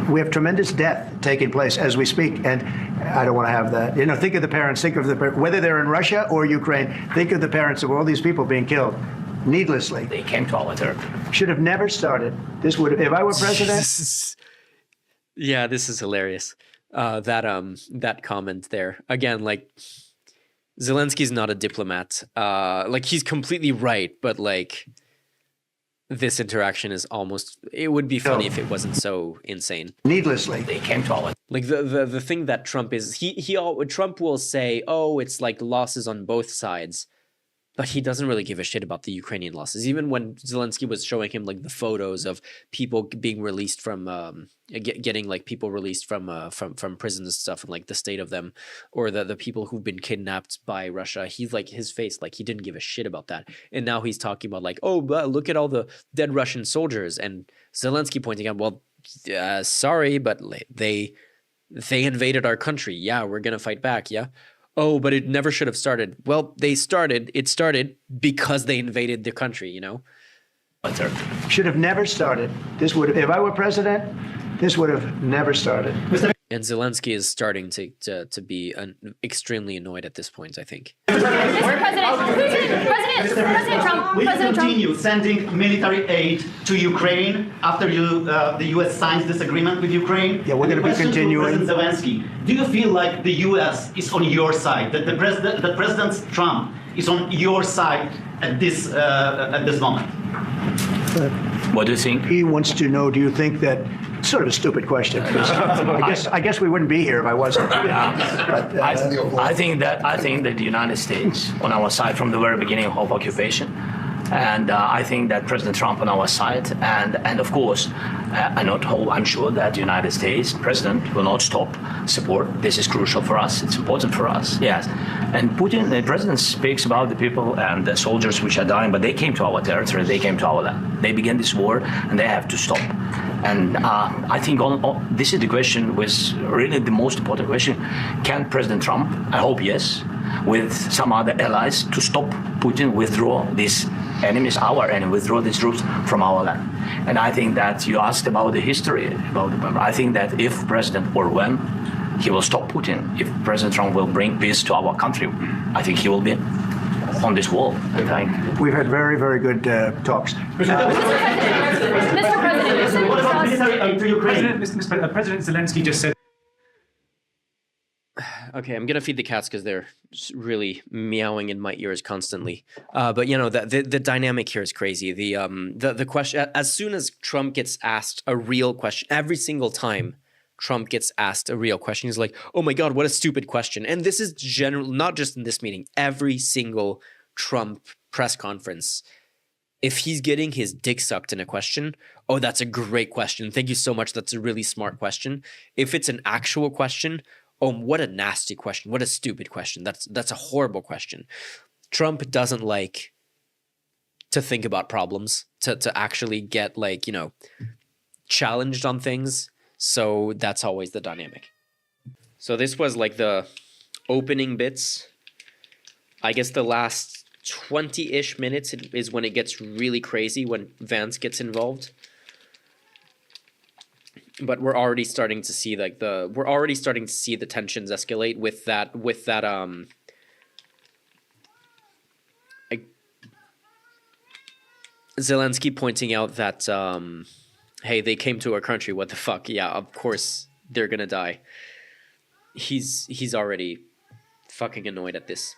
we have tremendous death taking place as we speak, and I don't want to have that. You know, think of the parents, whether they're in Russia or Ukraine, think of the parents of all these people being killed needlessly. They came to our territory. Should have never started. This would, if I were president. Yeah, this is hilarious. That comment there again, like Zelensky's not a diplomat. Like he's completely right, but like this interaction is almost. It would be funny if it wasn't so insane. Needlessly, They came to our Like the thing that Trump is, Trump will say, oh, it's like losses on both sides. But he doesn't really give a shit about the Ukrainian losses. Even when Zelensky was showing him like the photos of people being released from, getting like people released from prison and stuff, and like the state of them, or the people who've been kidnapped by Russia, he's like his face, like he didn't give a shit about that. And now he's talking about like, oh, but look at all the dead Russian soldiers, and Zelensky pointing out, well, sorry, but they invaded our country. Yeah, we're gonna fight back. Yeah. Oh, but it never should have started. Well, it started because they invaded the country, you know? should have never started. If I were president, this would have never started. And Zelensky is starting to be extremely annoyed at this point, I think. President Trump. We continue sending military aid to Ukraine after the U.S. signs this agreement with Ukraine. Yeah, we're going to be continuing. President Zelensky, do you feel like the U.S. is on your side? That President Trump is on your side at this moment? What do you think? He wants to know, do you think that, sort of a stupid question, I guess we wouldn't be here if I wasn't. But, I think that the United States on our side from the very beginning of occupation, and I think that President Trump on our side, and of course, I'm sure that the United States President will not stop support. This is crucial for us. It's important for us. Yes, and Putin, the President, speaks about the people and the soldiers which are dying, but they came to our territory. They came to our land. They began this war, and they have to stop. And I think this is the question, was really the most important question. Can President Trump, I hope yes, with some other allies, to stop Putin withdraw these enemies, our enemy, withdraw these troops from our land? And I think that you asked about the history, I think that if President, or when, he will stop Putin, if President Trump will bring peace to our country, I think he will be on this wall. We've had very, very good talks. Mr. President, What about military aid to Ukraine? President Zelensky just said. Okay, I'm gonna feed the cats because they're really meowing in my ears constantly. But you know, the dynamic here is crazy. The question, as soon as Trump gets asked a real question, every single time Trump gets asked a real question, he's like, "Oh my God, what a stupid question!" And this is general, not just in this meeting. Every single Trump press conference, if he's getting his dick sucked in a question, oh, that's a great question. Thank you so much. That's a really smart question. If it's an actual question, oh, what a nasty question. What a stupid question. That's a horrible question. Trump doesn't like to think about problems, to actually get like, you know, challenged on things. So that's always the dynamic. So this was like the opening bits. I guess the last 20-ish minutes is when it gets really crazy, when Vance gets involved. But we're already starting to see the tensions escalate with that Zelensky pointing out that hey, they came to our country, what the fuck? Yeah, of course they're gonna die. He's already fucking annoyed at this.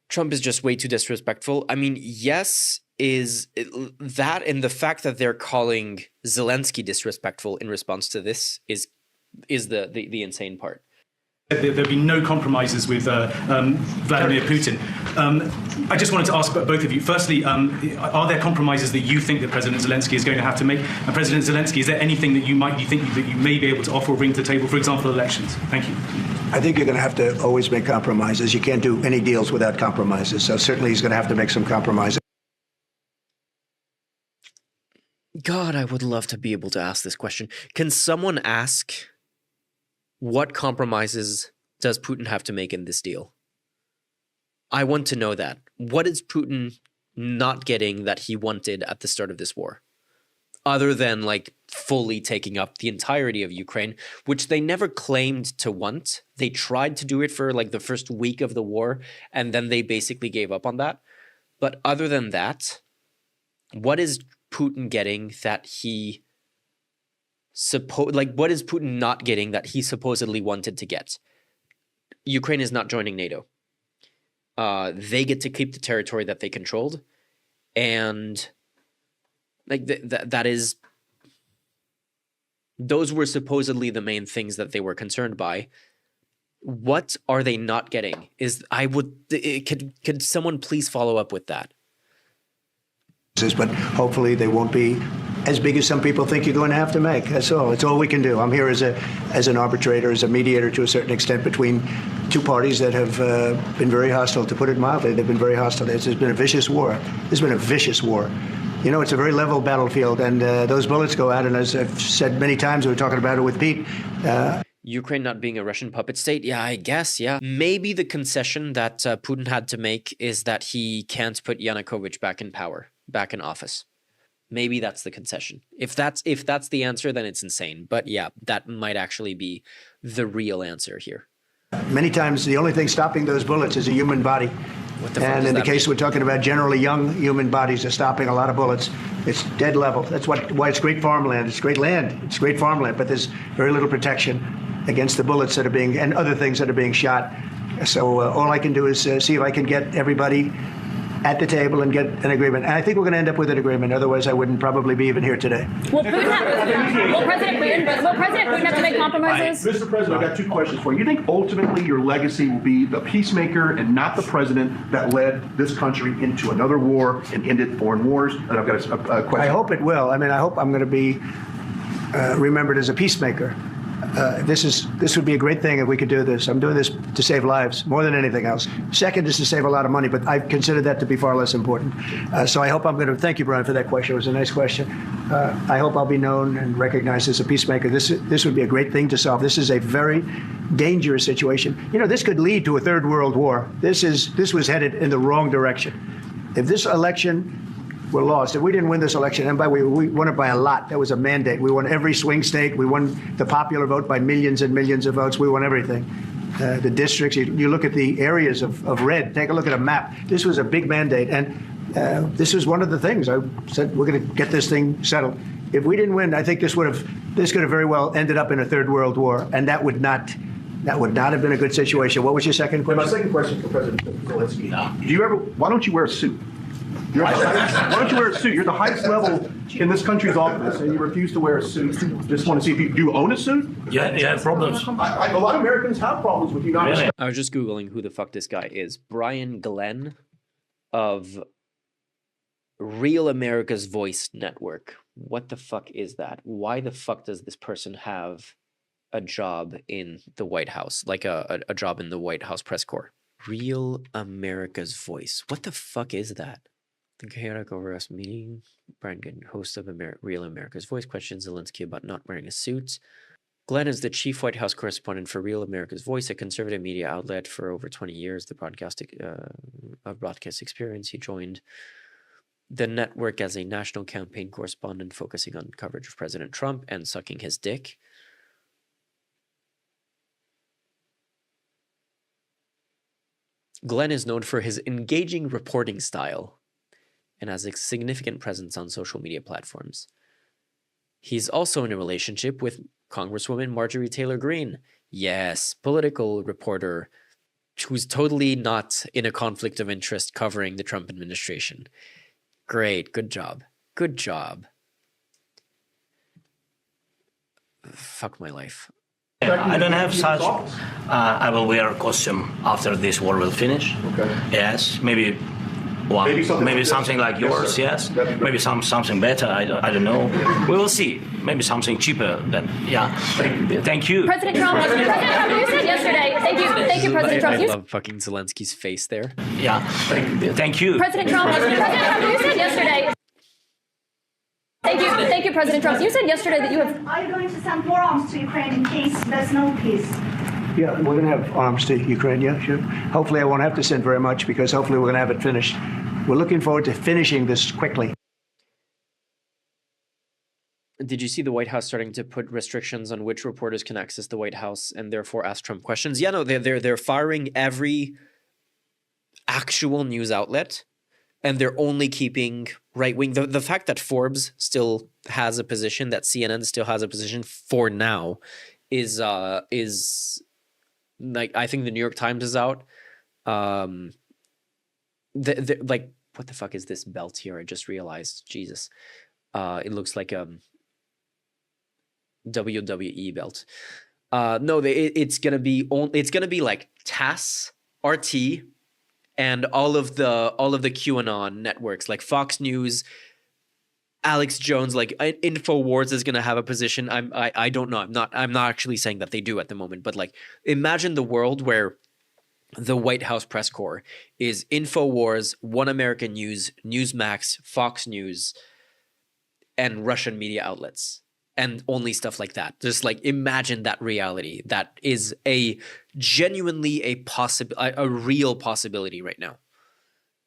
Trump is just way too disrespectful. I mean, yes, that, and the fact that they're calling Zelensky disrespectful in response to this is the insane part. There'll be no compromises with Vladimir Putin. I just wanted to ask both of you. Firstly, are there compromises that you think that President Zelensky is going to have to make? And President Zelensky, is there anything that you think that you may be able to offer or bring to the table, for example, elections? Thank you. I think you're going to have to always make compromises. You can't do any deals without compromises. So certainly he's going to have to make some compromises. God, I would love to be able to ask this question. Can someone ask, what compromises does Putin have to make in this deal? I want to know that. What is Putin not getting that he wanted at the start of this war? Other than like fully taking up the entirety of Ukraine, which they never claimed to want. They tried to do it for like the first week of the war, and then they basically gave up on that. But other than that, what is Putin getting that he what is Putin not getting that he supposedly wanted to get? Ukraine is not joining NATO. They get to keep the territory that they controlled, and like that is. Those were supposedly the main things that they were concerned by. What are they not getting? Could someone please follow up with that? But hopefully they won't be as big as some people think you're going to have to make. That's all. It's all we can do. I'm here as an arbitrator, as a mediator to a certain extent between two parties that have been very hostile, to put it mildly. They've been very hostile. There's been a vicious war. There's been a vicious war. You know, it's a very level battlefield, and those bullets go out. And as I've said many times, we were talking about it with Pete. Ukraine not being a Russian puppet state? Yeah, I guess, yeah. Maybe the concession that Putin had to make is that he can't put Yanukovych back in power, back in office. Maybe that's the concession. If that's the answer, then it's insane. But yeah, that might actually be the real answer here. Many times the only thing stopping those bullets is a human body. What the fuck And does in the that case mean? we're talking about, generally young human bodies are stopping a lot of bullets. It's dead level. That's why it's great farmland. It's great land. It's great farmland, but there's very little protection against the bullets that are being, and other things that are being shot. So all I can do is see if I can get everybody at the table and get an agreement. And I think we're going to end up with an agreement. Otherwise, I wouldn't probably be even here today. Will President Putin have to make compromises? Mr. President, I've got two questions for you. You think ultimately your legacy will be the peacemaker and not the president that led this country into another war and ended foreign wars? And I've got a question. I hope it will. I mean, I hope I'm going to be remembered as a peacemaker. This would be a great thing if we could do this. I'm doing this to save lives more than anything else. Second is to save a lot of money, but I consider that to be far less important. So I hope I'm going to thank you, Brian, for that question. It was a nice question. I hope I'll be known and recognized as a peacemaker. This would be a great thing to solve. This is a very dangerous situation. You know, this could lead to a third world war. This was headed in the wrong direction. If this election were lost, if we didn't win this election, and by the way, we won it by a lot. That was a mandate. We won every swing state. We won the popular vote by millions and millions of votes. We won everything. The districts, you look at the areas of red, take a look at a map. This was a big mandate. And this was one of the things I said, we're going to get this thing settled. If we didn't win, I think this could have very well ended up in a third world war. And that would not have been a good situation. What was your second question? My second question for President Zelenskyy. Why don't you wear a suit? Why don't you wear a suit? You're the highest level in this country's office, and you refuse to wear a suit. Just want to see if you do own a suit? Yeah, you have problems. A lot of Americans have problems with you not. Really? I was just Googling who the fuck this guy is. Brian Glenn of Real America's Voice Network. What the fuck is that? Why the fuck does this person have a job in the White House? Like a job in the White House press corps? Real America's Voice. What the fuck is that? The chaotic over us meeting. Brian Glenn, host of Real America's Voice, questions Zelenskyy about not wearing a suit. Glenn is the chief White House correspondent for Real America's Voice, a conservative media outlet for over 20 years. The broadcast experience. He joined the network as a national campaign correspondent, focusing on coverage of President Trump and sucking his dick. Glenn is known for his engaging reporting style and has a significant presence on social media platforms. He's also in a relationship with Congresswoman Marjorie Taylor Greene. Yes, political reporter who's totally not in a conflict of interest covering the Trump administration. Great, good job. Good job. Fuck my life. I don't have such. I will wear a costume after this war will finish. Okay. Yes, maybe something like yours. Yes, maybe something better. I don't know. We will see. Maybe something cheaper. Then yeah. Thank you. President Trump, you said yesterday. Thank you, President Trump. I love fucking Zelensky's face there. Yeah. Thank you. President Trump, you said yesterday. Thank you, President Trump. You said yesterday that you have. Are you going to send more arms to Ukraine in case there's no peace? Yeah, we're going to have arms to Ukraine, yeah, sure. Hopefully I won't have to send very much because hopefully we're going to have it finished. We're looking forward to finishing this quickly. Did you see the White House starting to put restrictions on which reporters can access the White House and therefore ask Trump questions? Yeah, no, they're firing every actual news outlet and they're only keeping right wing. The fact that Forbes still has a position, that CNN still has a position for now, is like, I think the New York Times is out. Like, what the fuck is this belt here? I just realized. Jesus, it looks like a WWE belt. No, it's gonna be like TASS, RT, and all of the QAnon networks, like Fox News, Alex Jones, like InfoWars is gonna have a position. I don't know. I'm not actually saying that they do at the moment, but like, imagine the world where the White House press corps is InfoWars, One American News, Newsmax, Fox News, and Russian media outlets, and only stuff like that. Just like, imagine that reality. That is a genuinely a real possibility right now.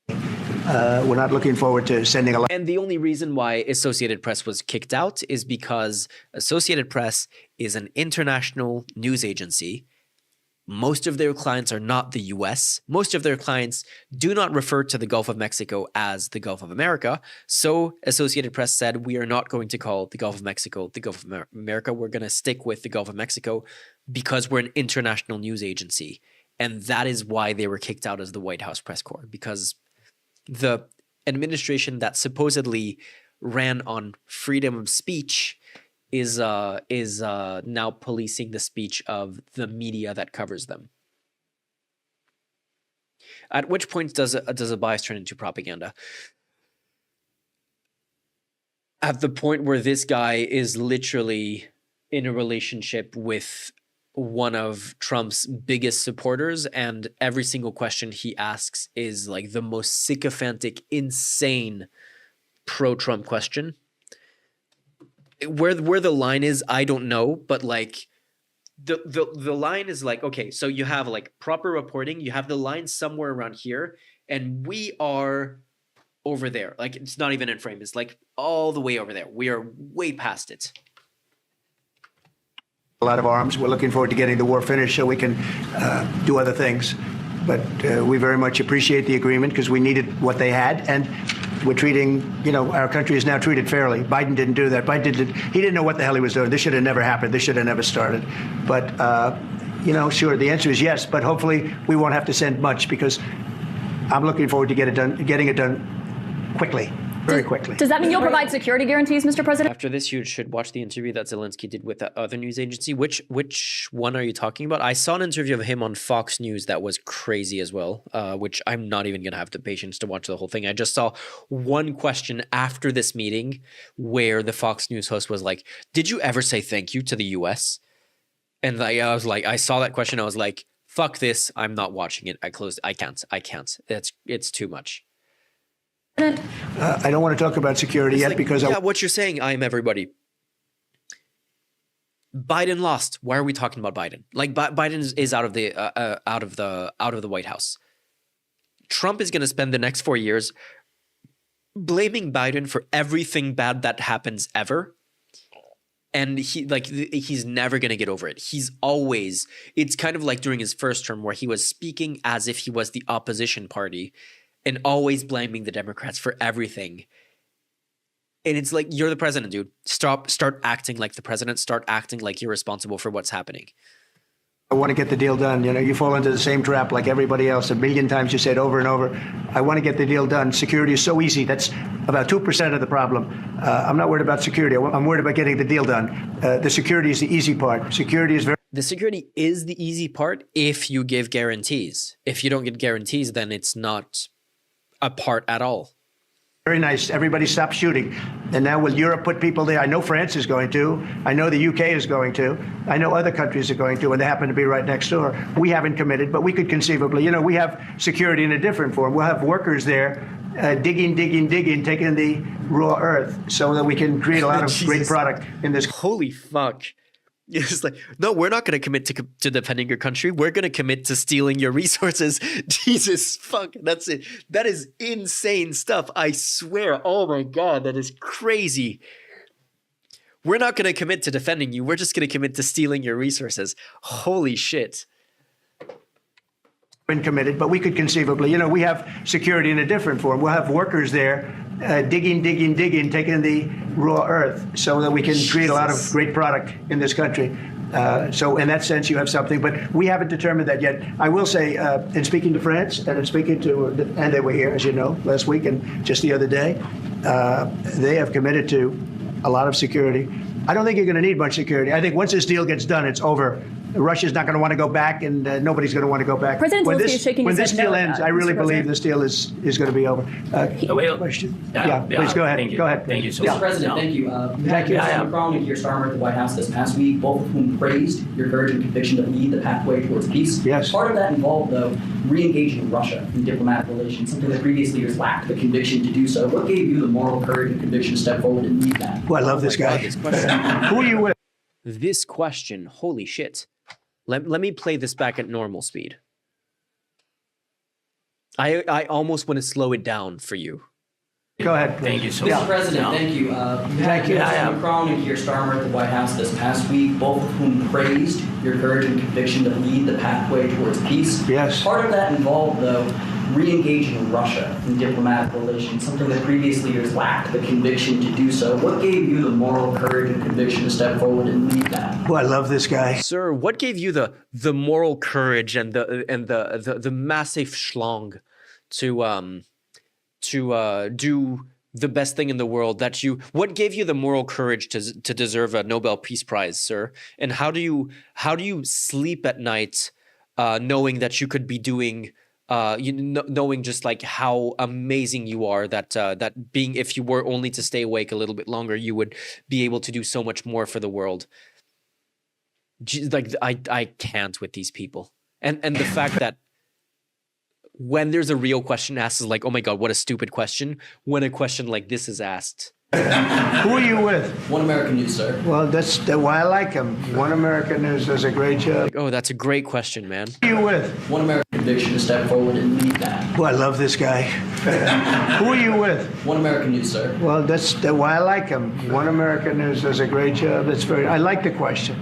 We're not looking forward to sending a lot. And the only reason why Associated Press was kicked out is because Associated Press is an international news agency. Most of their clients are not the US. Most of their clients do not refer to the Gulf of Mexico as the Gulf of America. So Associated Press said, we are not going to call the Gulf of Mexico the Gulf of America. We're going to stick with the Gulf of Mexico because we're an international news agency. And that is why they were kicked out as the White House press corps, because the administration that supposedly ran on freedom of speech is now policing the speech of the media that covers them. At which point does a bias turn into propaganda? At the point where this guy is literally in a relationship with one of Trump's biggest supporters, and every single question he asks is like the most sycophantic, insane pro-Trump question. Where the line is, I don't know, but like the line is like, okay, so you have like proper reporting, you have the line somewhere around here, and we are over there. Like, it's not even in frame, it's like all the way over there. We are way past it. A lot of arms. We're looking forward to getting the war finished so we can do other things. But we very much appreciate the agreement because we needed what they had, and we're treating, our country is now treated fairly. Biden didn't do that. He didn't know what the hell he was doing. This should have never happened. This should have never started. But, sure, the answer is yes, but hopefully we won't have to send much, because I'm looking forward to getting it done quickly. Very quickly. Does that mean you'll provide security guarantees, Mr. President? After this, you should watch the interview that Zelenskyy did with that other news agency. Which one are you talking about? I saw an interview of him on Fox News that was crazy as well, which I'm not even going to have the patience to watch the whole thing. I just saw one question after this meeting where the Fox News host was like, did you ever say thank you to the US? And I was like, I saw that question. I was like, fuck this. I'm not watching it. I closed. I can't. It's too much. I don't want to talk about security yet, because what you're saying, I'm everybody. Biden lost. Why are we talking about Biden? Like, Biden is out of the White House. Trump is going to spend the next 4 years blaming Biden for everything bad that happens ever. And he's never going to get over it. It's kind of like during his first term where he was speaking as if he was the opposition party and always blaming the Democrats for everything. And it's like, you're the president, dude. Start acting like the president. Start acting like you're responsible for what's happening. I want to get the deal done. You fall into the same trap like everybody else. A million times you said over and over, I want to get the deal done. Security is so easy. That's about 2% of the problem. I'm not worried about security. I'm worried about getting the deal done. The security is the easy part. The security is the easy part if you give guarantees. If you don't get guarantees, then it's not a part at all. Very nice. Everybody stop shooting. And now will Europe put people there? I know France is going to. I know the UK is going to. I know other countries are going to, and they happen to be right next door. We haven't committed, but we could conceivably. We have security in a different form. We'll have workers there digging, taking the raw earth so that we can create a lot of great product in this. Holy fuck. It's like, no, we're not going to commit to defending your country. We're going to commit to stealing your resources. Jesus, fuck. That's it. That is insane stuff. I swear. Oh my God, that is crazy. We're not going to commit to defending you. We're just going to commit to stealing your resources. Holy shit. been committed, but we could conceivably, we have security in a different form. We'll have workers there digging, taking the raw earth so that we can create a lot of great product in this country. So in that sense, you have something, but we haven't determined that yet. I will say, in speaking to France and in speaking to, and they were here, as you know, last week and just the other day, they have committed to a lot of security. I don't think you're going to need much security. I think once this deal gets done, it's over. Russia's not going to want to go back, and nobody's going to want to go back. President Zelenskyy is shaking his head When this deal no at ends, that, I really Mr. believe President. this deal is going to be over. Question? Yeah, please go ahead. Thank you. Go ahead. Thank you so Mr. much. President, thank you. Thank you. Macron and Keir Starmer at the White House this past week, both of whom praised your courage and conviction to lead the pathway towards peace. Yes. Part of that involved, though, re-engaging Russia in diplomatic relations, something that previous leaders lacked the conviction to do so. What gave you the moral courage and conviction to step forward and lead that? Oh, I love this guy. Who are you with? This question, holy shit. Let me play this back at normal speed. I almost want to slow it down for you. Go ahead. Thank you so Mr. much. President, thank you. Thank you. Macron and Keir Starmer at the White House this past week, both of whom praised your courage and conviction to lead the pathway towards peace. Yes. Part of that involved, though, re-engaging Russia in diplomatic relations, something that previous leaders lacked the conviction to do so. What gave you the moral courage and conviction to step forward and lead that? Oh, I love this guy. Sir, what gave you the moral courage and the massive schlong to do the best thing in the world what gave you the moral courage to deserve a Nobel Peace Prize, sir? And how do you sleep at night knowing that you could be doing knowing just like how amazing you are, that being, if you were only to stay awake a little bit longer, you would be able to do so much more for the world. Like I can't with these people. And the fact that when there's a real question asked is like, oh my God, what a stupid question. When a question like this is asked. Who are you with? One American News, sir. Well, that's why I like him. One American News does a great job. Like, oh, that's a great question, man. Who are you with? One American conviction to step forward and lead that. Oh, I love this guy. Who are you with? One American News, sir. Well, that's why I like him. One American News does a great job. I like the question.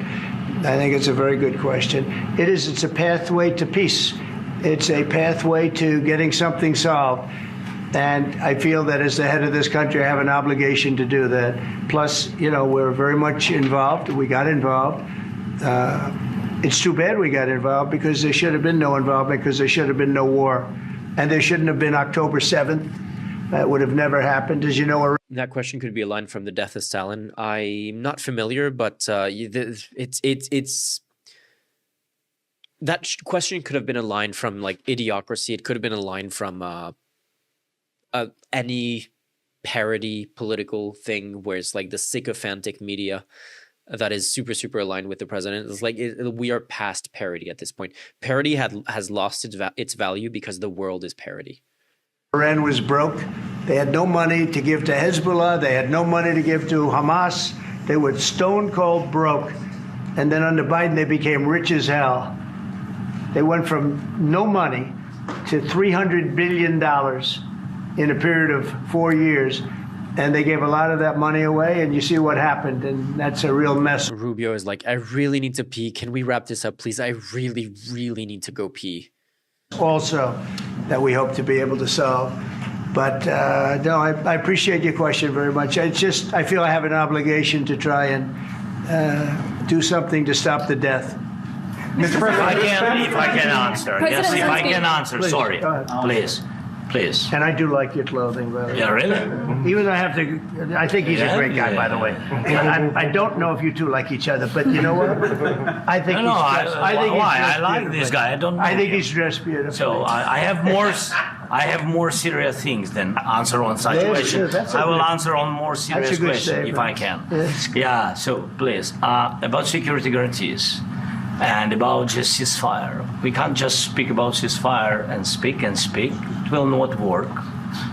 I think it's a very good question. It's a pathway to peace. It's a pathway to getting something solved. And I feel that as the head of this country, I have an obligation to do that. Plus, we're very much involved. We got involved. It's too bad we got involved because there should have been no involvement, because there should have been no war. And there shouldn't have been October 7th. That would have never happened, as you know. That question could be a line from The Death of Stalin. I'm not familiar, but it's that question could have been a line from like Idiocracy. It could have been a line from any parody political thing where it's like the sycophantic media that is super, super aligned with the president. It's like we are past parody at this point. Parody has lost its value because the world is parody. Iran was broke. They had no money to give to Hezbollah. They had no money to give to Hamas. They were stone cold broke. And then under Biden, they became rich as hell. They went from no money to $300 billion in a period of 4 years. And they gave a lot of that money away, and you see what happened, and that's a real mess. Rubio is like, I really need to pee. Can we wrap this up, please? I really, really need to go pee. Also, that we hope to be able to solve. But no, I appreciate your question very much. I feel I have an obligation to try and do something to stop the death. Mr. President, if I can answer. President Yes, if I Zelenskyy. can answer. Please, Sorry. go ahead. Please. And I do like your clothing, by the way. Yeah, really? Even though I think he's a great guy, by the way. I don't know if you two like each other, but you know what? I think I like this guy. I don't know. I think he's dressed beautifully. So I have more serious things than answer on such Yes, questions. that's I will good. answer on more serious good questions if statement. I can. Yes. Yeah. So please, about security guarantees and about just ceasefire. We can't just speak about ceasefire and speak. It will not work.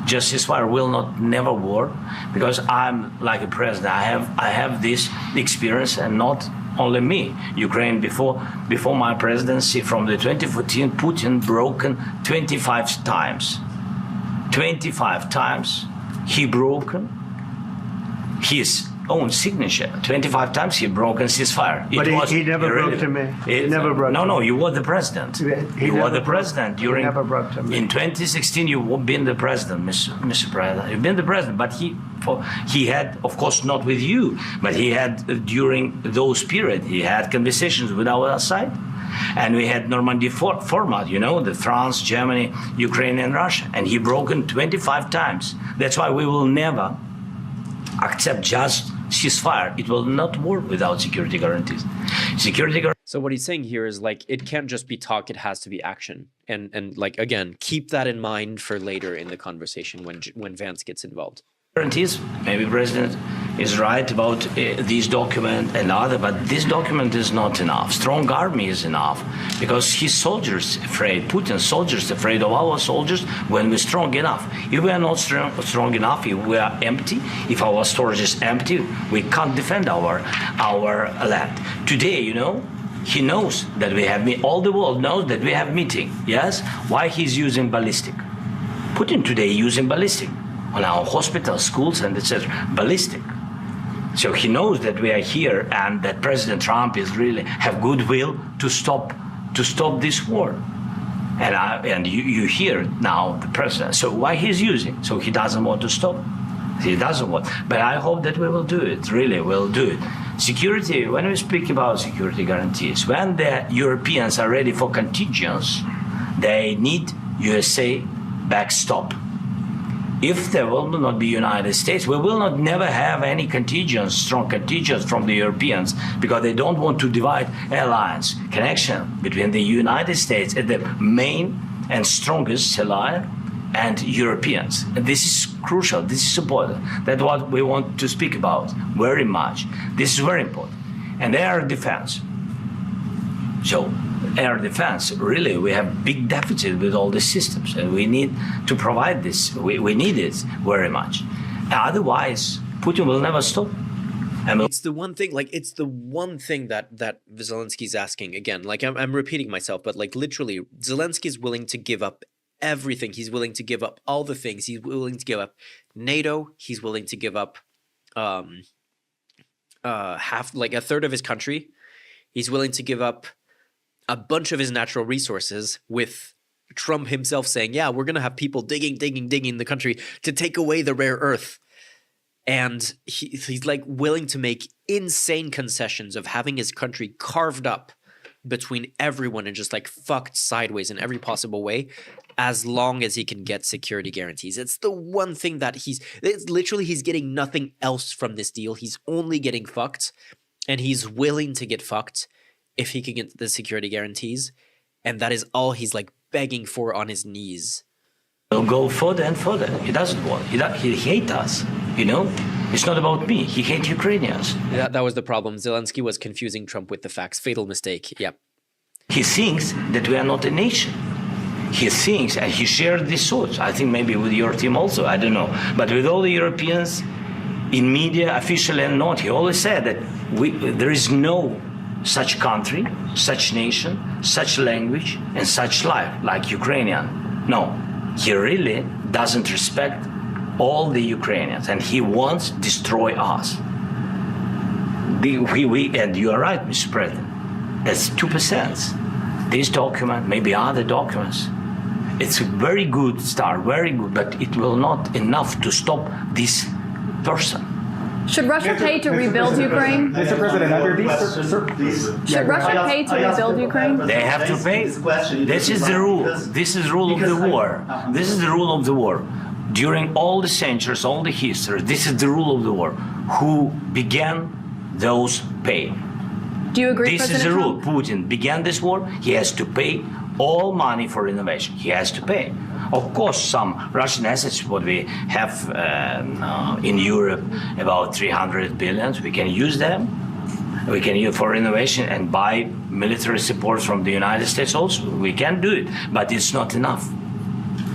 Just ceasefire will never work because I'm like a president. I have this experience, and not only me. Ukraine before my presidency, from the 2014, Putin broken 25 times. 25 times he broken his own signature. 25 times he broken ceasefire. But he never broke to me. He never broke to me. No, you were the president. You were the president during. He never broke to me. In 2016, you've been the president, Mr. President. You've been the president, but he had, of course, not with you, but he had during those period, he had conversations with our side. And we had Normandy format, you know, the France, Germany, Ukraine, and Russia. And he broken 25 times. That's why we will never accept just ceasefire. It will not work without security guarantees. So what he's saying here is like, it can't just be talk, it has to be action. And like, again, keep that in mind for later in the conversation when Vance gets involved. Guarantees, maybe President is right about this document and other, but this document is not enough. Strong army is enough because his soldiers afraid, Putin's soldiers afraid of our soldiers when we're strong enough. If we are not strong enough, if we are empty, if our storage is empty, we can't defend our land. Today, you know, he knows that we have, all the world knows that we have meeting, yes? Why he's using ballistic? Putin today using ballistic on our hospitals, schools, and etc. Ballistic. So he knows that we are here and that President Trump is really have goodwill to stop this war. And you hear now the president. So why he's using? So he doesn't want to stop. He doesn't want. But I hope that we will do it. Really, we'll do it. Security. When we speak about security guarantees, when the Europeans are ready for contingents, they need USA backstop. If there will not be United States, we will not never have any contingents, strong contingents from the Europeans, because they don't want to divide alliance, connection between the United States and the main and strongest ally and Europeans. And this is crucial, this is important. That's what we want to speak about very much. This is very important. And air defense. So air defense, really, we have big deficit with all the systems, and we need to provide this. We need it very much. Otherwise, Putin will never stop. It's the one thing, like, it's the one thing that Zelensky's asking. Again, like, I'm repeating myself, but, like, literally, Zelensky is willing to give up everything. He's willing to give up all the things. He's willing to give up NATO. He's willing to give up half, like, a third of his country. He's willing to give up a bunch of his natural resources, with Trump himself saying, yeah, we're going to have people digging in the country to take away the rare earth. And he's like willing to make insane concessions of having his country carved up between everyone and just like fucked sideways in every possible way, as long as he can get security guarantees. It's the one thing that he's getting nothing else from this deal. He's only getting fucked, and he's willing to get fucked if he can get the security guarantees, and that is all he's like begging for on his knees. He'll go further and further. He doesn't want. He hates us. You know, it's not about me. He hates Ukrainians. That was the problem. Zelensky was confusing Trump with the facts. Fatal mistake. Yeah. He thinks that we are not a nation. He thinks, and he shared these thoughts. I think maybe with your team also. I don't know, but with all the Europeans, in media, official and not, he always said that there is no such country, such nation, such language, and such life like Ukrainian. No, he really doesn't respect all the Ukrainians, and he wants to destroy us. And you are right, Mr. President. That's 2%. This document, maybe other documents, it's a very good start, very good, but it will not enough to stop this person. Should Russia pay to rebuild Ukraine? Mr. President, under these... Should Russia pay to rebuild Ukraine? They have to pay. This is the rule. This is the rule of the war. This is the rule of the war. During all the centuries, all the history, this is the rule of the war. Who began, those pay. Do you agree, This President is the rule. Trump? Putin began this war. He has to pay all money for innovation. He has to pay. Of course, some Russian assets, what we have in Europe, about 300 billion, we can use them. We can use for innovation and buy military support from the United States also. We can do it, but it's not enough.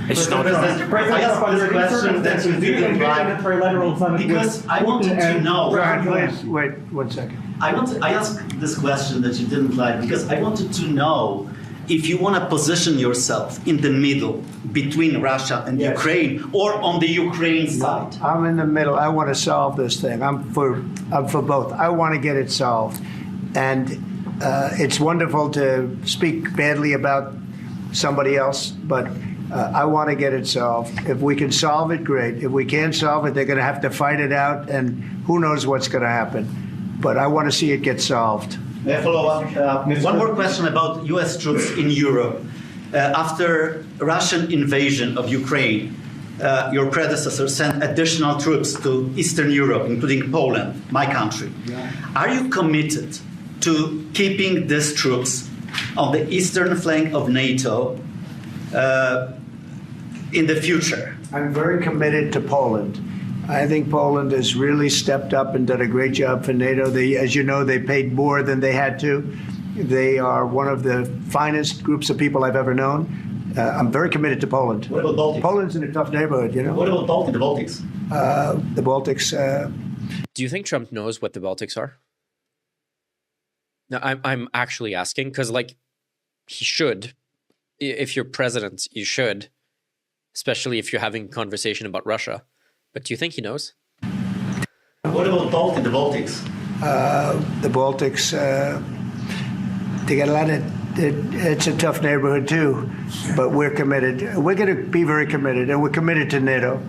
It's not enough. I asked this question that you didn't like because I wanted to know. Brian, please wait 1 second. I asked this question that you didn't like because I wanted to know if you want to position yourself in the middle between Russia and Ukraine, or on the Ukraine side? I'm in the middle. I want to solve this thing. I'm for both. I want to get it solved. And it's wonderful to speak badly about somebody else, but I want to get it solved. If we can solve it, great. If we can't solve it, they're going to have to fight it out, and who knows what's going to happen. But I want to see it get solved. May I follow up? One more question about U.S. troops in Europe. After Russian invasion of Ukraine, your predecessor sent additional troops to Eastern Europe, including Poland, my country. Are you committed to keeping these troops on the eastern flank of NATO in the future? I'm very committed to Poland. I think Poland has really stepped up and done a great job for NATO. As you know, they paid more than they had to. They are one of the finest groups of people I've ever known. I'm very committed to Poland. What about Baltics? Poland's in a tough neighborhood, you know. What about the Baltics? The Baltics. Do you think Trump knows what the Baltics are? No, I'm actually asking because, like, he should. If you're president, you should, especially if you're having a conversation about Russia. But do you think he knows? What about the Baltics? The Baltics, they got a lot of, it's a tough neighborhood too, but we're committed. We're going to be very committed, and we're committed to NATO.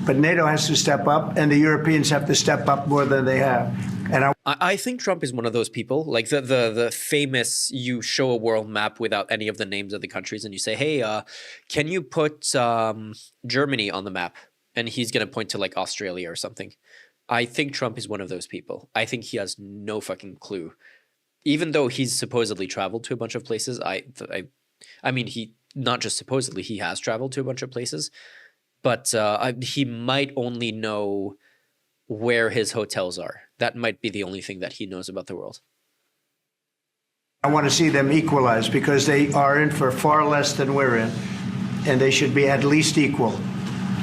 But NATO has to step up, and the Europeans have to step up more than they have. And I think Trump is one of those people, like the famous, you show a world map without any of the names of the countries, and you say, hey, can you put Germany on the map? And he's going to point to like Australia or something. I think Trump is one of those people. I think he has no fucking clue. Even though he's supposedly traveled to a bunch of places, I mean, he not just supposedly, he has traveled to a bunch of places, but he might only know where his hotels are. That might be the only thing that he knows about the world. I want to see them equalize because they are in for far less than we're in, and they should be at least equal.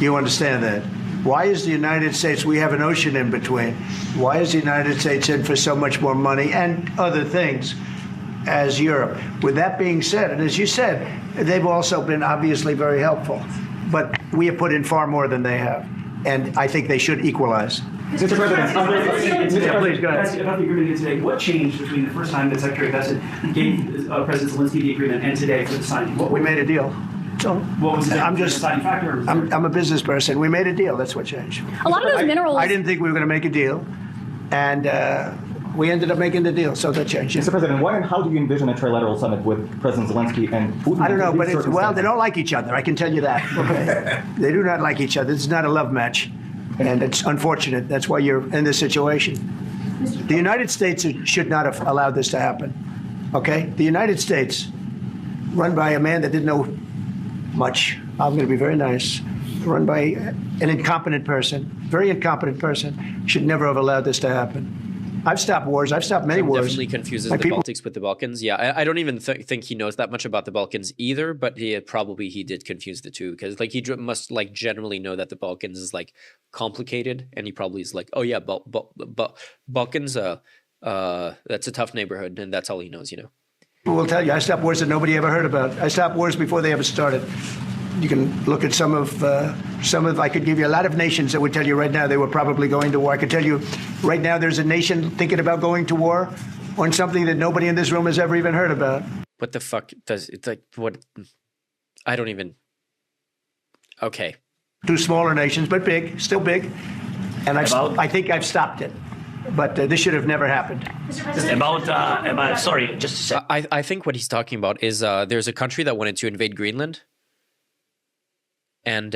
You understand that? Why is the United States, we have an ocean in between, why is the United States in for so much more money and other things as Europe? With that being said, and as you said, they've also been obviously very helpful, but we have put in far more than they have, and I think they should equalize. Mr. President, please go ahead. About the agreement today, what changed between the first time that Secretary Bessent gave President Zelenskyy the agreement and today for the signing? We made a deal. So what was the deciding factor? I'm a business person. We made a deal. That's what changed. A lot of those minerals. I didn't think we were going to make a deal, and we ended up making the deal. So that changed. Mr. President, when and how do you envision a trilateral summit with President Zelenskyy and Putin? I don't know, but well, they don't like each other. I can tell you that. Okay, they do not like each other. It's not a love match, and it's unfortunate. That's why you're in this situation. The United States should not have allowed this to happen. Okay, the United States, run by a man that didn't know much. I'm going to be very nice. Run by an incompetent person, very incompetent person, should never have allowed this to happen. I've stopped wars. I've stopped many wars. Definitely confuses the Baltics with the Balkans. Yeah, I don't even think he knows that much about the Balkans either, but he did confuse the two because like he must like generally know that the Balkans is like complicated, and he probably is like, oh yeah, Balkans, that's a tough neighborhood, and that's all he knows, you know. People will tell you, I stopped wars that nobody ever heard about. I stopped wars before they ever started. You can look at some of, I could give you a lot of nations that would tell you right now they were probably going to war. I could tell you right now there's a nation thinking about going to war on something that nobody in this room has ever even heard about. What the fuck does, it's like, what, I don't even, okay. Two smaller nations, but big, still big. And I think I've stopped it. But this should have never happened. Sorry, just a second. I think what he's talking about is there's a country that wanted to invade Greenland, and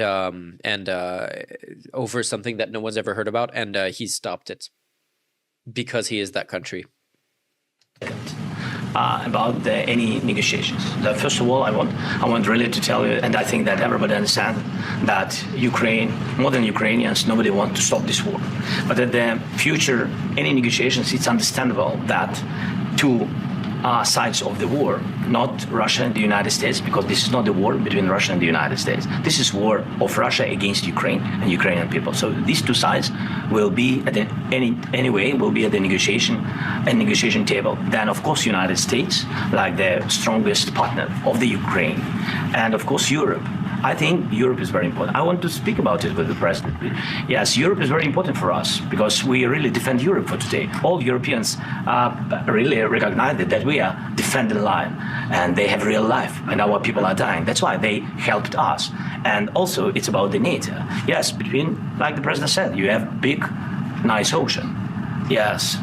over something that no one's ever heard about, and he stopped it because he is that country. About any negotiations. First of all, I want really to tell you, and I think that everybody understands that Ukraine, more than Ukrainians, nobody wants to stop this war. But in the future, any negotiations, it's understandable that two sides of the war, not Russia and the United States, because this is not the war between Russia and the United States. This is war of Russia against Ukraine and Ukrainian people. So these two sides will be at will be at the negotiation table. Then, of course, United States, like the strongest partner of the Ukraine, and of course Europe. I think Europe is very important. I want to speak about it with the president. Yes, Europe is very important for us because we really defend Europe for today. All Europeans really recognize that we are defending line and they have real life and our people are dying. That's why they helped us. And also it's about the NATO. Yes, between, like the president said, you have big, nice ocean. Yes,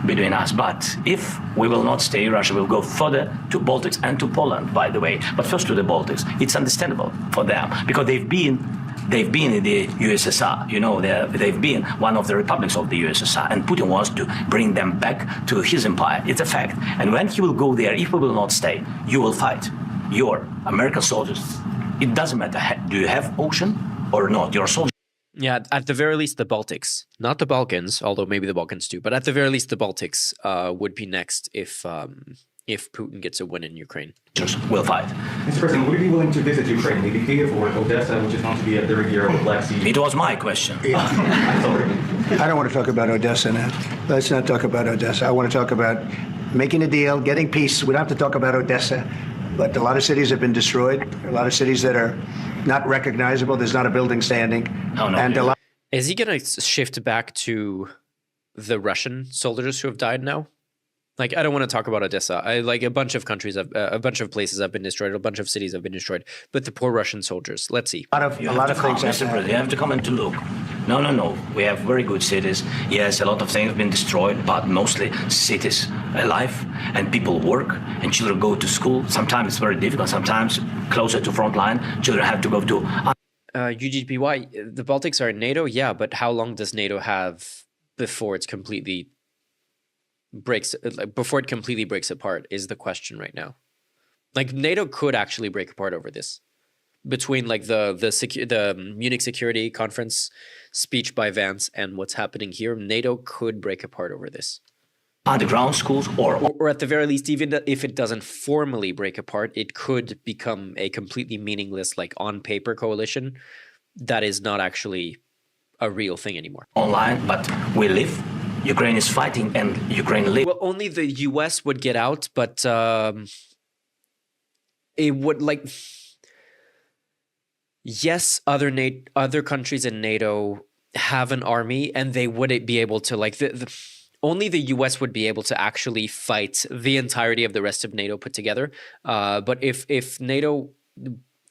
between us. But if we will not stay, Russia will go further to Baltics and to Poland, by the way. But first to the Baltics. It's understandable for them because they've been in the USSR. You know, they've been one of the republics of the USSR, and Putin wants to bring them back to his empire. It's a fact. And when he will go there, if we will not stay, you will fight. Your American soldiers. It doesn't matter. Do you have ocean or not? Your soldiers. Yeah, at the very least, the Baltics, not the Balkans, although maybe the Balkans too, but at the very least, the Baltics would be next if Putin gets a win in Ukraine. Will fight. Mr. President, would you be willing to visit Ukraine, maybe Kyiv or Odessa, which is known to be at the rear of the Black Sea? It was my question. I don't want to talk about Odessa now. Let's not talk about Odessa. I want to talk about making a deal, getting peace. We don't have to talk about Odessa, but a lot of cities have been destroyed. A lot of cities that are not recognizable. There's not a building standing. And is he going to shift back to the Russian soldiers who have died now? Like, I don't want to talk about Odessa. A bunch of countries, a bunch of places have been destroyed, a bunch of cities have been destroyed. But the poor Russian soldiers, let's see. A lot of things. You have to come and to look. No. We have very good cities. Yes, a lot of things have been destroyed, but mostly cities alive and people work and children go to school. Sometimes it's very difficult. Sometimes closer to front line, children have to go to. UGPY, the Baltics are in NATO, yeah, but how long does NATO have before it completely breaks apart is the question right now. Like, NATO could actually break apart over this. Between like the Munich Security Conference speech by Vance and what's happening here, NATO could break apart over this. Underground schools or at the very least, even if it doesn't formally break apart, it could become a completely meaningless, like on paper coalition that is not actually a real thing anymore. Online, but we live. Ukraine is fighting and Ukraine lives. Well, only the US would get out, but it would like... Yes, other countries in NATO have an army and they wouldn't be able to, like, only the US would be able to actually fight the entirety of the rest of NATO put together. But if NATO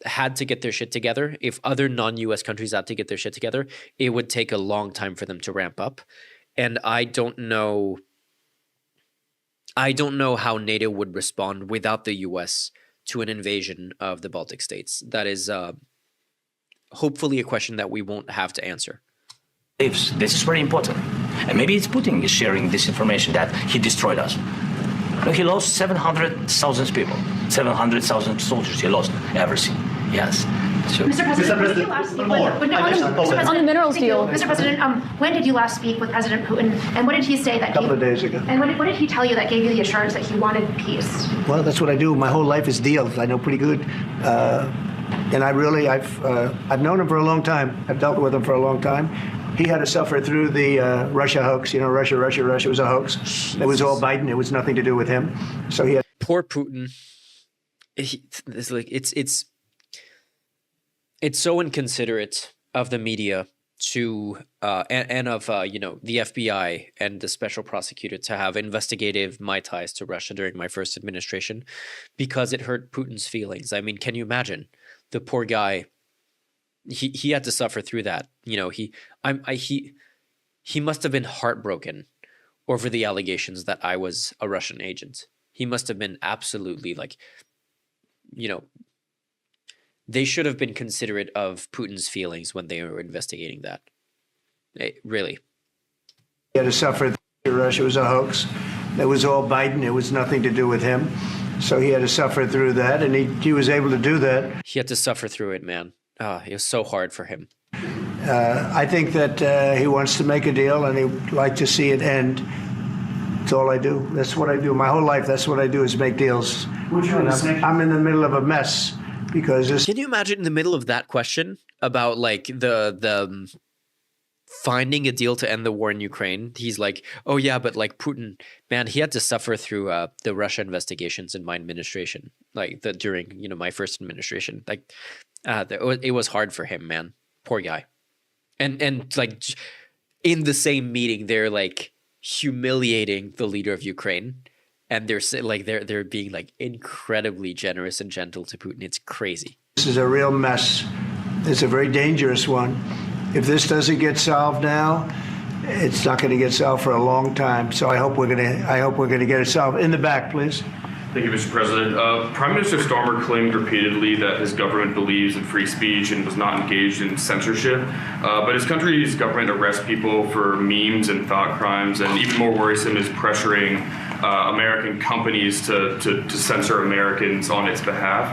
had to get their shit together, if other non-US countries had to get their shit together, it would take a long time for them to ramp up. And I don't know how NATO would respond without the US to an invasion of the Baltic states. That is hopefully a question that we won't have to answer. This is very important. And maybe it's Putin is sharing this information that he destroyed us. No, he lost 700,000 people, 700,000 soldiers. He lost everything. Yes. So, Mr. President, when did you last speak on the minerals deal? Mr. President, when did you last speak with President Putin, and what did he say that? A couple of days ago. And what did he tell you that gave you the assurance that he wanted peace? Well, that's what I do. My whole life is deals. I know pretty good. And I've known him for a long time. I've dealt with him for a long time. He had to suffer through the Russia hoax. You know, Russia was a hoax. It was all Biden. It was nothing to do with him. So he had... Poor Putin. It's so inconsiderate of the media to and of the FBI and the special prosecutor to have investigative my ties to Russia during my first administration, because it hurt Putin's feelings. I mean, can you imagine? The poor guy, he had to suffer through that. You know, he must have been heartbroken over the allegations that I was a Russian agent. He must have been absolutely they should have been considerate of Putin's feelings when they were investigating that. Really. He had to suffer through Russia was a hoax. It was all Biden. It was nothing to do with him. So he had to suffer through that, and he was able to do that. He had to suffer through it, man. It was so hard for him. I think that he wants to make a deal, and he'd like to see it end That's all I do. That's what I do. My whole life, that's what I do is make deals. I'm in the middle of a mess because this. Can you imagine in the middle of that question about like the finding a deal to end the war in Ukraine? He's like, oh yeah, but like Putin, man, he had to suffer through the Russia investigations in my administration, like during my first administration. Like it was hard for him, man. Poor guy. And like in the same meeting, they're like humiliating the leader of Ukraine, and they're being like incredibly generous and gentle to Putin. It's crazy. This is a real mess. It's a very dangerous one. If this doesn't get solved now, it's not going to get solved for a long time. So I hope we're going to get it solved. In the back, please. Thank you, Mr. President. Prime Minister Starmer claimed repeatedly that his government believes in free speech and was not engaged in censorship. But his country's government arrests people for memes and thought crimes, and even more worrisome is pressuring American companies to censor Americans on its behalf.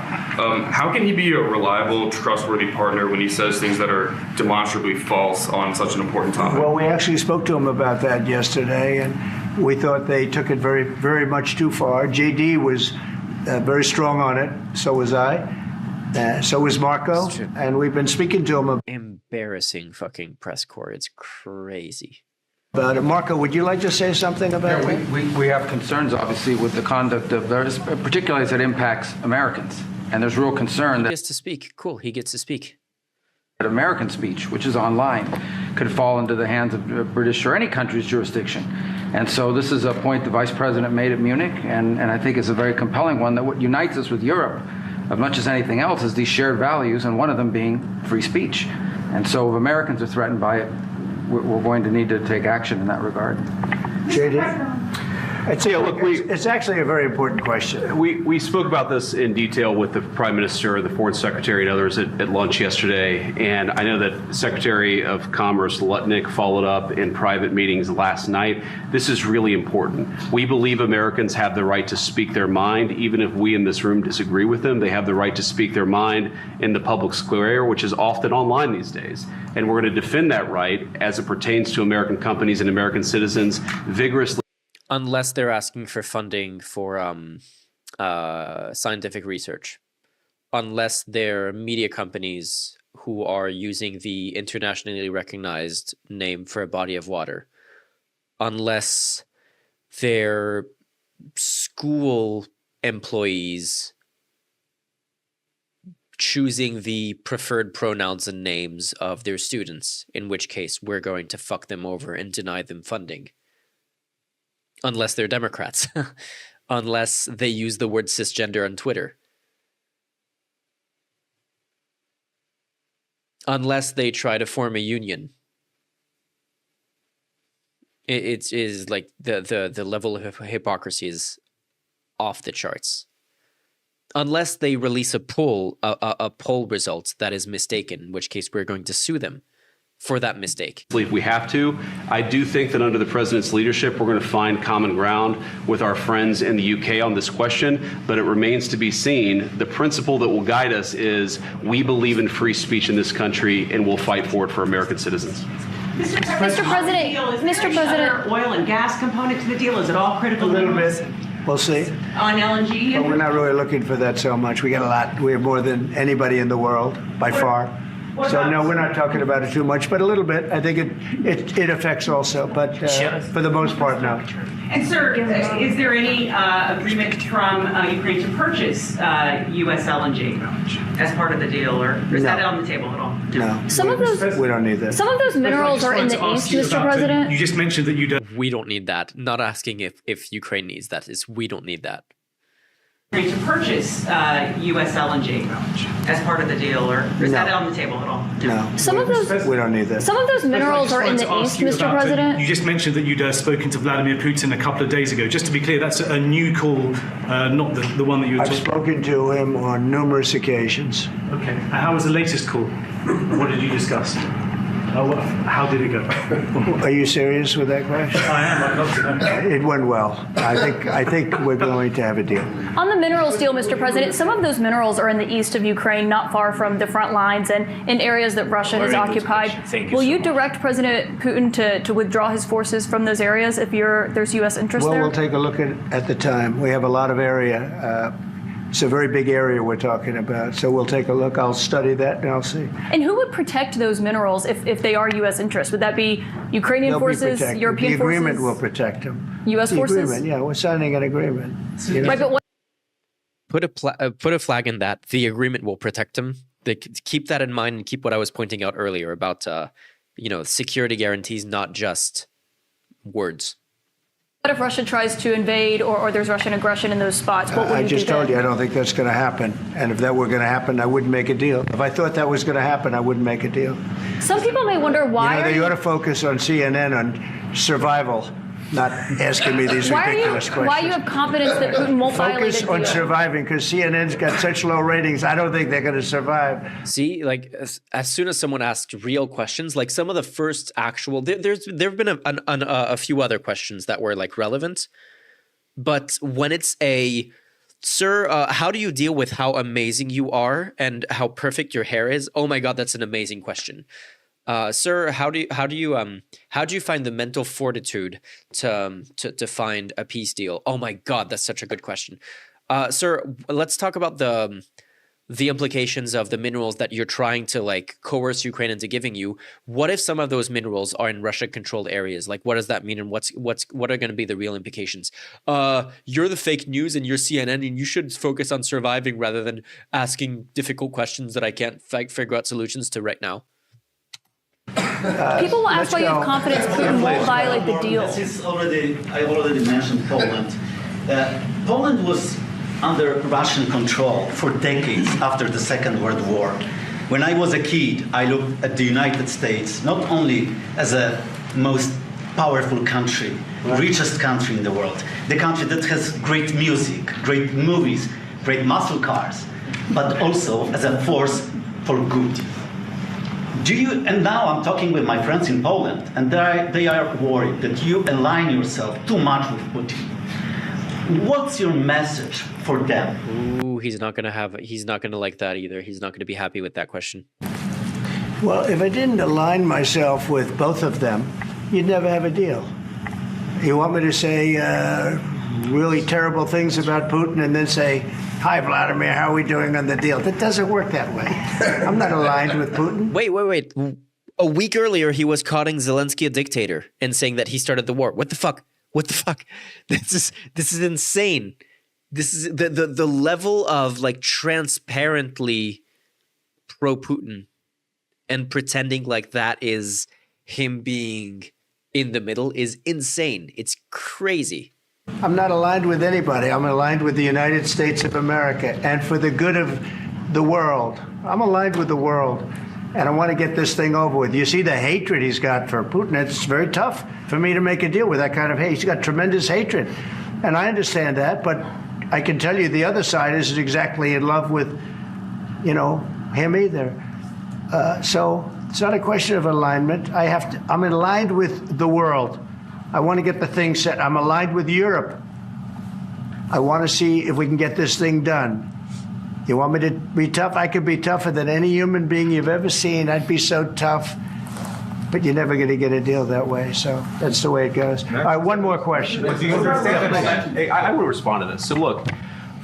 How can he be a reliable, trustworthy partner when he says things that are demonstrably false on such an important topic? Well, we actually spoke to him about that yesterday, and we thought they took it very, very much too far. JD was very strong on it. So was I. So was Marco. And we've been speaking to him. Embarrassing fucking press corps. It's crazy. About it. Marco, would you like to say something about that? We have concerns, obviously, with the conduct of those, particularly as it impacts Americans. And there's real concern that he gets to speak. Cool. He gets to speak. American speech, which is online, could fall into the hands of British or any country's jurisdiction. And so this is a point the Vice President made at Munich, and I think it's a very compelling one, that what unites us with Europe, as much as anything else, is these shared values, and one of them being free speech. And so if Americans are threatened by it, we're going to need to take action in that regard. JD? It's actually a very important question. We spoke about this in detail with the Prime Minister, the Foreign Secretary, and others at lunch yesterday. And I know that Secretary of Commerce Lutnick followed up in private meetings last night. This is really important. We believe Americans have the right to speak their mind, even if we in this room disagree with them. They have the right to speak their mind in the public square, which is often online these days. And we're going to defend that right as it pertains to American companies and American citizens vigorously. Unless they're asking for funding for scientific research. Unless they're media companies who are using the internationally recognized name for a body of water. Unless they're school employees choosing the preferred pronouns and names of their students, in which case we're going to fuck them over and deny them funding. Unless they're Democrats. Unless they use the word cisgender on Twitter. Unless they try to form a union. It is like the level of hypocrisy is off the charts. Unless they release a poll result that is mistaken, in which case we're going to sue them for that mistake. If we have to, I do think that under the president's leadership, we're going to find common ground with our friends in the UK on this question, but it remains to be seen. The principle that will guide us is we believe in free speech in this country, and we'll fight for it for American citizens. Mr. President, oil and gas component to the deal? Is it all critical? A little bit. We'll see. On LNG? But we're not really looking for that so much. We got a lot. We have more than anybody in the world, by far. So no, we're not talking about it too much, but a little bit. I think it affects also, but for the most part, no. And sir, is there any agreement from Ukraine to purchase U.S. LNG as part of the deal, or is that on the table at all? No. Some of those. We don't need that. Some of those minerals are in the east, Mr. President. You just mentioned that you don't. We don't need that. Not asking if Ukraine needs that. It's we don't need that. To purchase U.S. LNG as part of the deal, or is that on the table at all? No. Some of those. We don't need that. Some of those minerals are in the east, Mr. President. You just mentioned that you'd spoken to Vladimir Putin a couple of days ago. Just to be clear, that's a new call, not the one that you were I've spoken to him on numerous occasions. Okay. And how was the latest call? What did you discuss? How did it go? Are you serious with that question? I am. I'd love to know. It went well. I think we're going to have a deal. On the minerals deal, Mr. President, some of those minerals are in the east of Ukraine, not far from the front lines and in areas that Russia has occupied. Will you direct President Putin to withdraw his forces from those areas if there's U.S. interest Well, there? we'll take a look at the time. We have a lot of area. It's a very big area we're talking about. So we'll take a look. I'll study that and I'll see. And who would protect those minerals if they are U.S. interests? Would that be Ukrainian They'll forces, be protected. European The agreement forces? will protect them. U.S. The forces? agreement, yeah, we're signing an agreement. You know? Right, but what? Put a flag in that. The agreement will protect him. Keep that in mind and keep what I was pointing out earlier about security guarantees, not just words. What if Russia tries to invade or there's Russian aggression in those spots? What would I you just do told then? you I don't think that's going to happen. And if that were going to happen, I wouldn't make a deal. If I thought that was going to happen, I wouldn't make a deal. Some people may wonder why They ought to focus on CNN on survival, not asking me these ridiculous questions. Why you have confidence that Putin won't violate Focus a on deal? surviving, because CNN's got such low ratings. I don't think they're going to survive. See, like as soon as someone asks real questions, like some of the first actual, there've been a few other questions that were like relevant, but when it's sir, how do you deal with how amazing you are and how perfect your hair is? Oh my God, that's an amazing question. Sir, how do you find the mental fortitude to find a peace deal? Oh my God, that's such a good question. Sir, let's talk about the implications of the minerals that you're trying to like coerce Ukraine into giving you. What if some of those minerals are in Russia-controlled areas? Like, what does that mean, and what are going to be the real implications? You're the fake news, and you're CNN, and you should focus on surviving rather than asking difficult questions that I can't figure out solutions to right now. People will ask why you have confidence Putin won't violate the deal. I already mentioned Poland. Poland was under Russian control for decades after the Second World War. When I was a kid, I looked at the United States not only as a most powerful country, richest country in the world, the country that has great music, great movies, great muscle cars, but also as a force for good. And now I'm talking with my friends in Poland, and they are worried that you align yourself too much with Putin. What's your message for them? Ooh, he's not gonna like that either. He's not gonna be happy with that question. Well, if I didn't align myself with both of them, you'd never have a deal. You want me to say really terrible things about Putin and then say, "Hi, Vladimir, how are we doing on the deal?" That doesn't work that way. I'm not aligned with Putin. Wait. A week earlier, he was calling Zelenskyy a dictator and saying that he started the war. What the fuck? What the fuck? This is insane. This is the level of like transparently pro-Putin and pretending like that is him being in the middle is insane. It's crazy. I'm not aligned with anybody. I'm aligned with the United States of America and for the good of the world. I'm aligned with the world. And I want to get this thing over with. You see the hatred he's got for Putin. It's very tough for me to make a deal with that kind of hate. He's got tremendous hatred. And I understand that, but I can tell you the other side isn't exactly in love with, him either. So it's not a question of alignment. I'm aligned with the world. I want to get the thing set. I'm aligned with Europe. I want to see if we can get this thing done. You want me to be tough? I could be tougher than any human being you've ever seen. I'd be so tough. But you're never going to get a deal that way. So that's the way it goes. All right, one more question. Hey, I will respond to this. So look,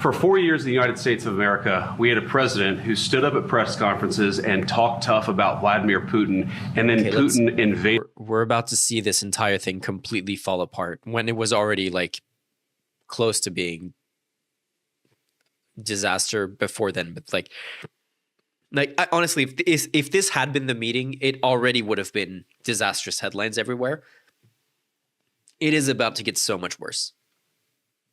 for 4 years in the United States of America, we had a president who stood up at press conferences and talked tough about Vladimir Putin, and then Putin invaded. We're about to see this entire thing completely fall apart when it was already like close to being disaster before then. But honestly, if this had been the meeting, it already would have been disastrous headlines everywhere. It is about to get so much worse.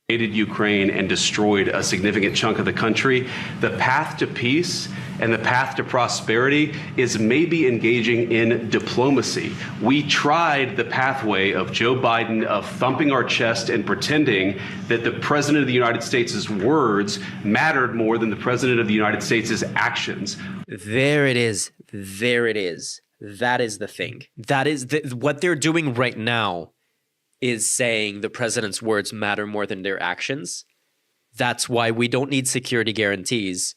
Invaded Ukraine and destroyed a significant chunk of the country. The path to peace and the path to prosperity is maybe engaging in diplomacy. We tried the pathway of Joe Biden of thumping our chest and pretending that the President of the United States' words mattered more than the President of the United States' actions. There it is. There it is. That is the thing. That is what they're doing right now is saying the president's words matter more than their actions. That's why we don't need security guarantees,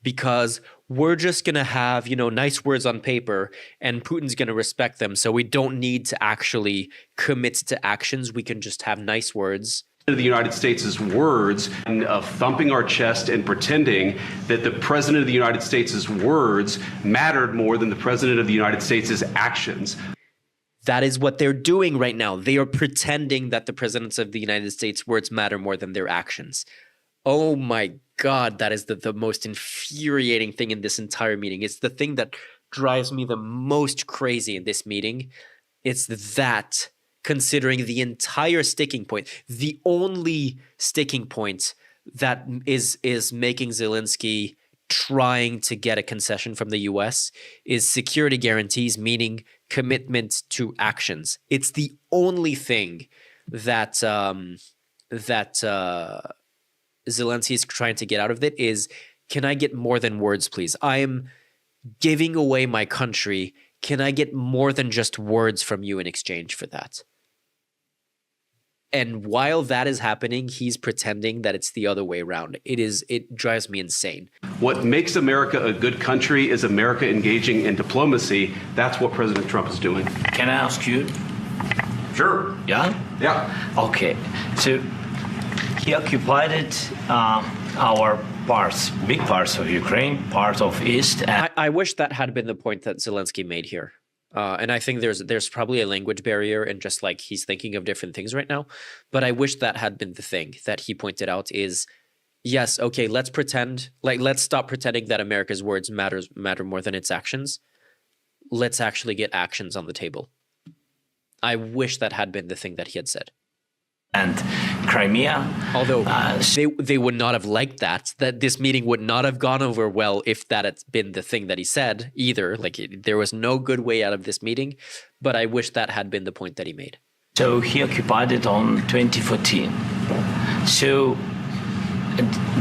because we're just going to have, nice words on paper and Putin's going to respect them. So we don't need to actually commit to actions. We can just have nice words. The United States' words and of thumping our chest and pretending that the President of the United States' words mattered more than the President of the United States' actions. That is what they're doing right now. They are pretending that the presidents of the United States' words matter more than their actions. Oh my God, that is the most infuriating thing in this entire meeting. It's the thing that drives me the most crazy in this meeting. It's that, considering the entire sticking point, the only sticking point that is making Zelenskyy trying to get a concession from the US is security guarantees, meaning commitment to actions. It's the only thing that Zelenskyy is trying to get out of it is, can I get more than words, please? I am giving away my country. Can I get more than just words from you in exchange for that? And while that is happening, he's pretending that it's the other way around. It drives me insane. What makes America a good country is America engaging in diplomacy. That's what President Trump is doing. Can I ask you? Sure. Yeah? Yeah. Okay. So he occupied our parts, big parts of Ukraine, part of East. And I wish that had been the point that Zelenskyy made here. And I think there's probably a language barrier and just like he's thinking of different things right now. But I wish that had been the thing that he pointed out is, yes, okay, let's stop pretending that America's words matter more than its actions. Let's actually get actions on the table. I wish that had been the thing that he had said. And Crimea. Although they would not have liked that this meeting would not have gone over well if that had been the thing that he said either. There was no good way out of this meeting, but I wish that had been the point that he made. So he occupied it on 2014. So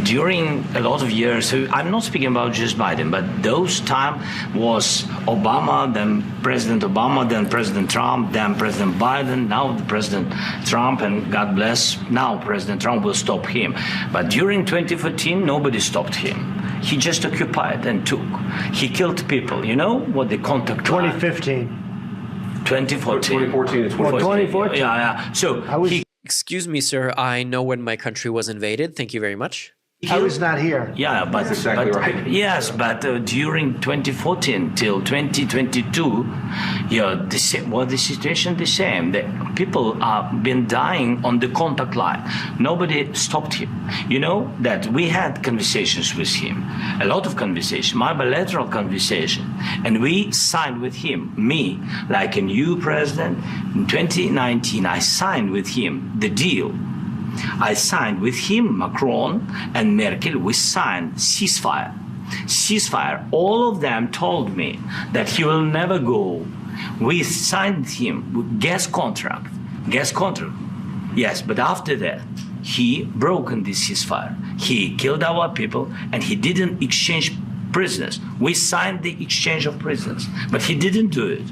during a lot of years, so I'm not speaking about just Biden, but those time was Obama, then President Obama, then President Trump, then President Biden, now President Trump, and God bless, now President Trump will stop him. But during 2014, nobody stopped him. He just occupied and took. He killed people. You know what the contact 2015. 2014. 2014 is 2014. Yeah. So excuse me, sir. I know when my country was invaded. Thank you very much. I was not here. Yeah, but that's exactly right. Yes, but during 2014 till 2022, the situation the same. The people have been dying on the contact line. Nobody stopped him. You know that we had conversations with him, a lot of conversation, my bilateral conversation, and we signed with him. Me, like a new president, in 2019, I signed with him the deal. I signed with him, Macron and Merkel, we signed ceasefire. Ceasefire, all of them told me that he will never go. We signed him with gas contract. Yes, but after that, he broken this ceasefire. He killed our people and he didn't exchange prisoners. We signed the exchange of prisoners, but he didn't do it.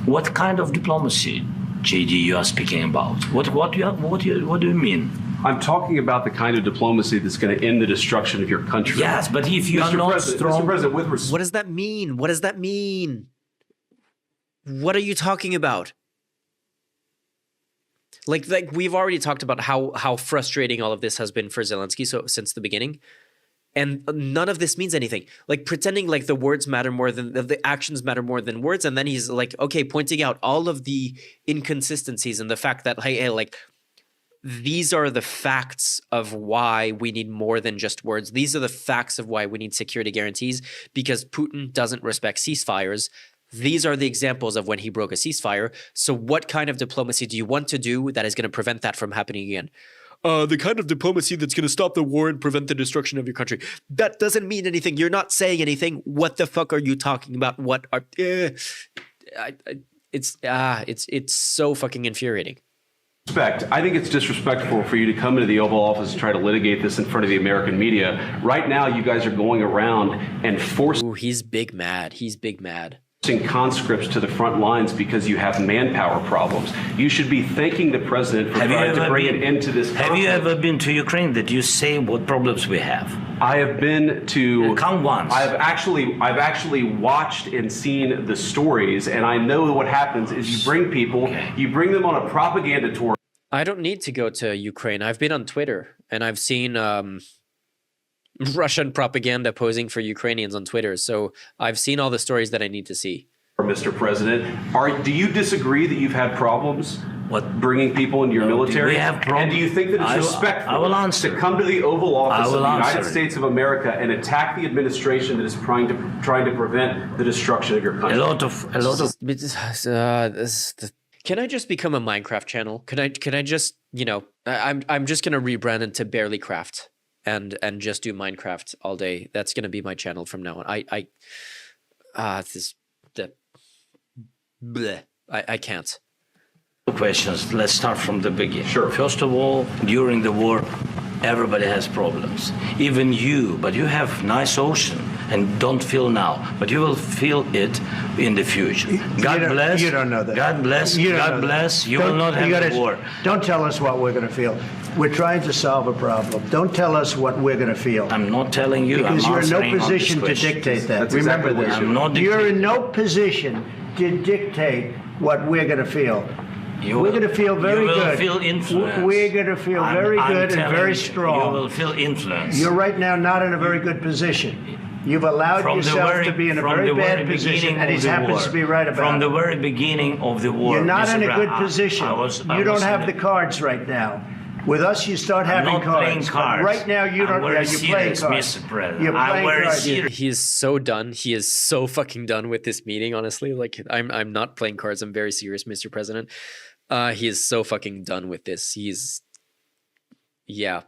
What kind of diplomacy, JD, you are speaking about? What do you mean? I'm talking about the kind of diplomacy that's going to end the destruction of your country. Yes, but if you are not strong... Mr. President, with what does that mean? What does that mean? What are you talking about? Like we've already talked about how frustrating all of this has been for Zelenskyy since the beginning. And none of this means anything. Like pretending like the words matter more than the actions matter more than words. And then he's like, okay, pointing out all of the inconsistencies and the fact that, hey, like these are the facts of why we need more than just words. These are the facts of why we need security guarantees because Putin doesn't respect ceasefires. These are the examples of when he broke a ceasefire. So what kind of diplomacy do you want to do that is going to prevent that from happening again? The kind of diplomacy that's going to stop the war and prevent the destruction of your country. That doesn't mean anything. You're not saying anything. What the fuck are you talking about? What are... It's so fucking infuriating. I think it's disrespectful for you to come into the Oval Office and try to litigate this in front of the American media. Right now, you guys are going around and forcing... Ooh, he's big mad. He's big mad. conscripts to the front lines because you have manpower problems. You should be thanking the president for trying to bring an end to this conflict. Have you ever been to Ukraine that you say what problems we have? I have been to. Come once. I've actually watched and seen the stories, and I know what happens is you bring people, you bring them on a propaganda tour. I don't need to go to Ukraine. I've been on Twitter and I've seen Russian propaganda posing for Ukrainians on Twitter. So I've seen all the stories that I need to see. Mr. President, do you disagree that you've had problems bringing people into your military? We have problems. And do you think that it's respectful to come to the Oval Office of the United States of America and attack the administration that is trying to prevent the destruction of your country? Can I just become a Minecraft channel? Can I just, I'm just gonna rebrand into Barely Craft and just do Minecraft all day. That's gonna be my channel from now on. I can't. Questions. Let's start from the beginning. Sure. First of all, during the war, everybody has problems. Even you, but you have nice ocean and don't feel now, but you will feel it in the future. God bless. You don't know that. God bless. God bless. You will not have a war. Don't tell us what we're going to feel. We're trying to solve a problem. Don't tell us what we're going to feel. I'm not telling you. Because you're in no position to dictate that. Remember this. You're in no position to dictate what we're going to feel. We're going to feel very good. You will feel influence. We're going to feel very good and very strong. You will feel influence. You're right now not in a very good position. You've allowed yourself to be in a very bad position, and he happens to be right about it. From the very beginning of the war. You're not in a good position. You don't have the cards right now. With us, you start having cards. Right now, you don't. Yeah, you're playing cards. You're playing cards. He is so done. He is so fucking done with this meeting. Honestly, like I'm not playing cards. I'm very serious, Mr. President. He is so fucking done with this. He's, yeah.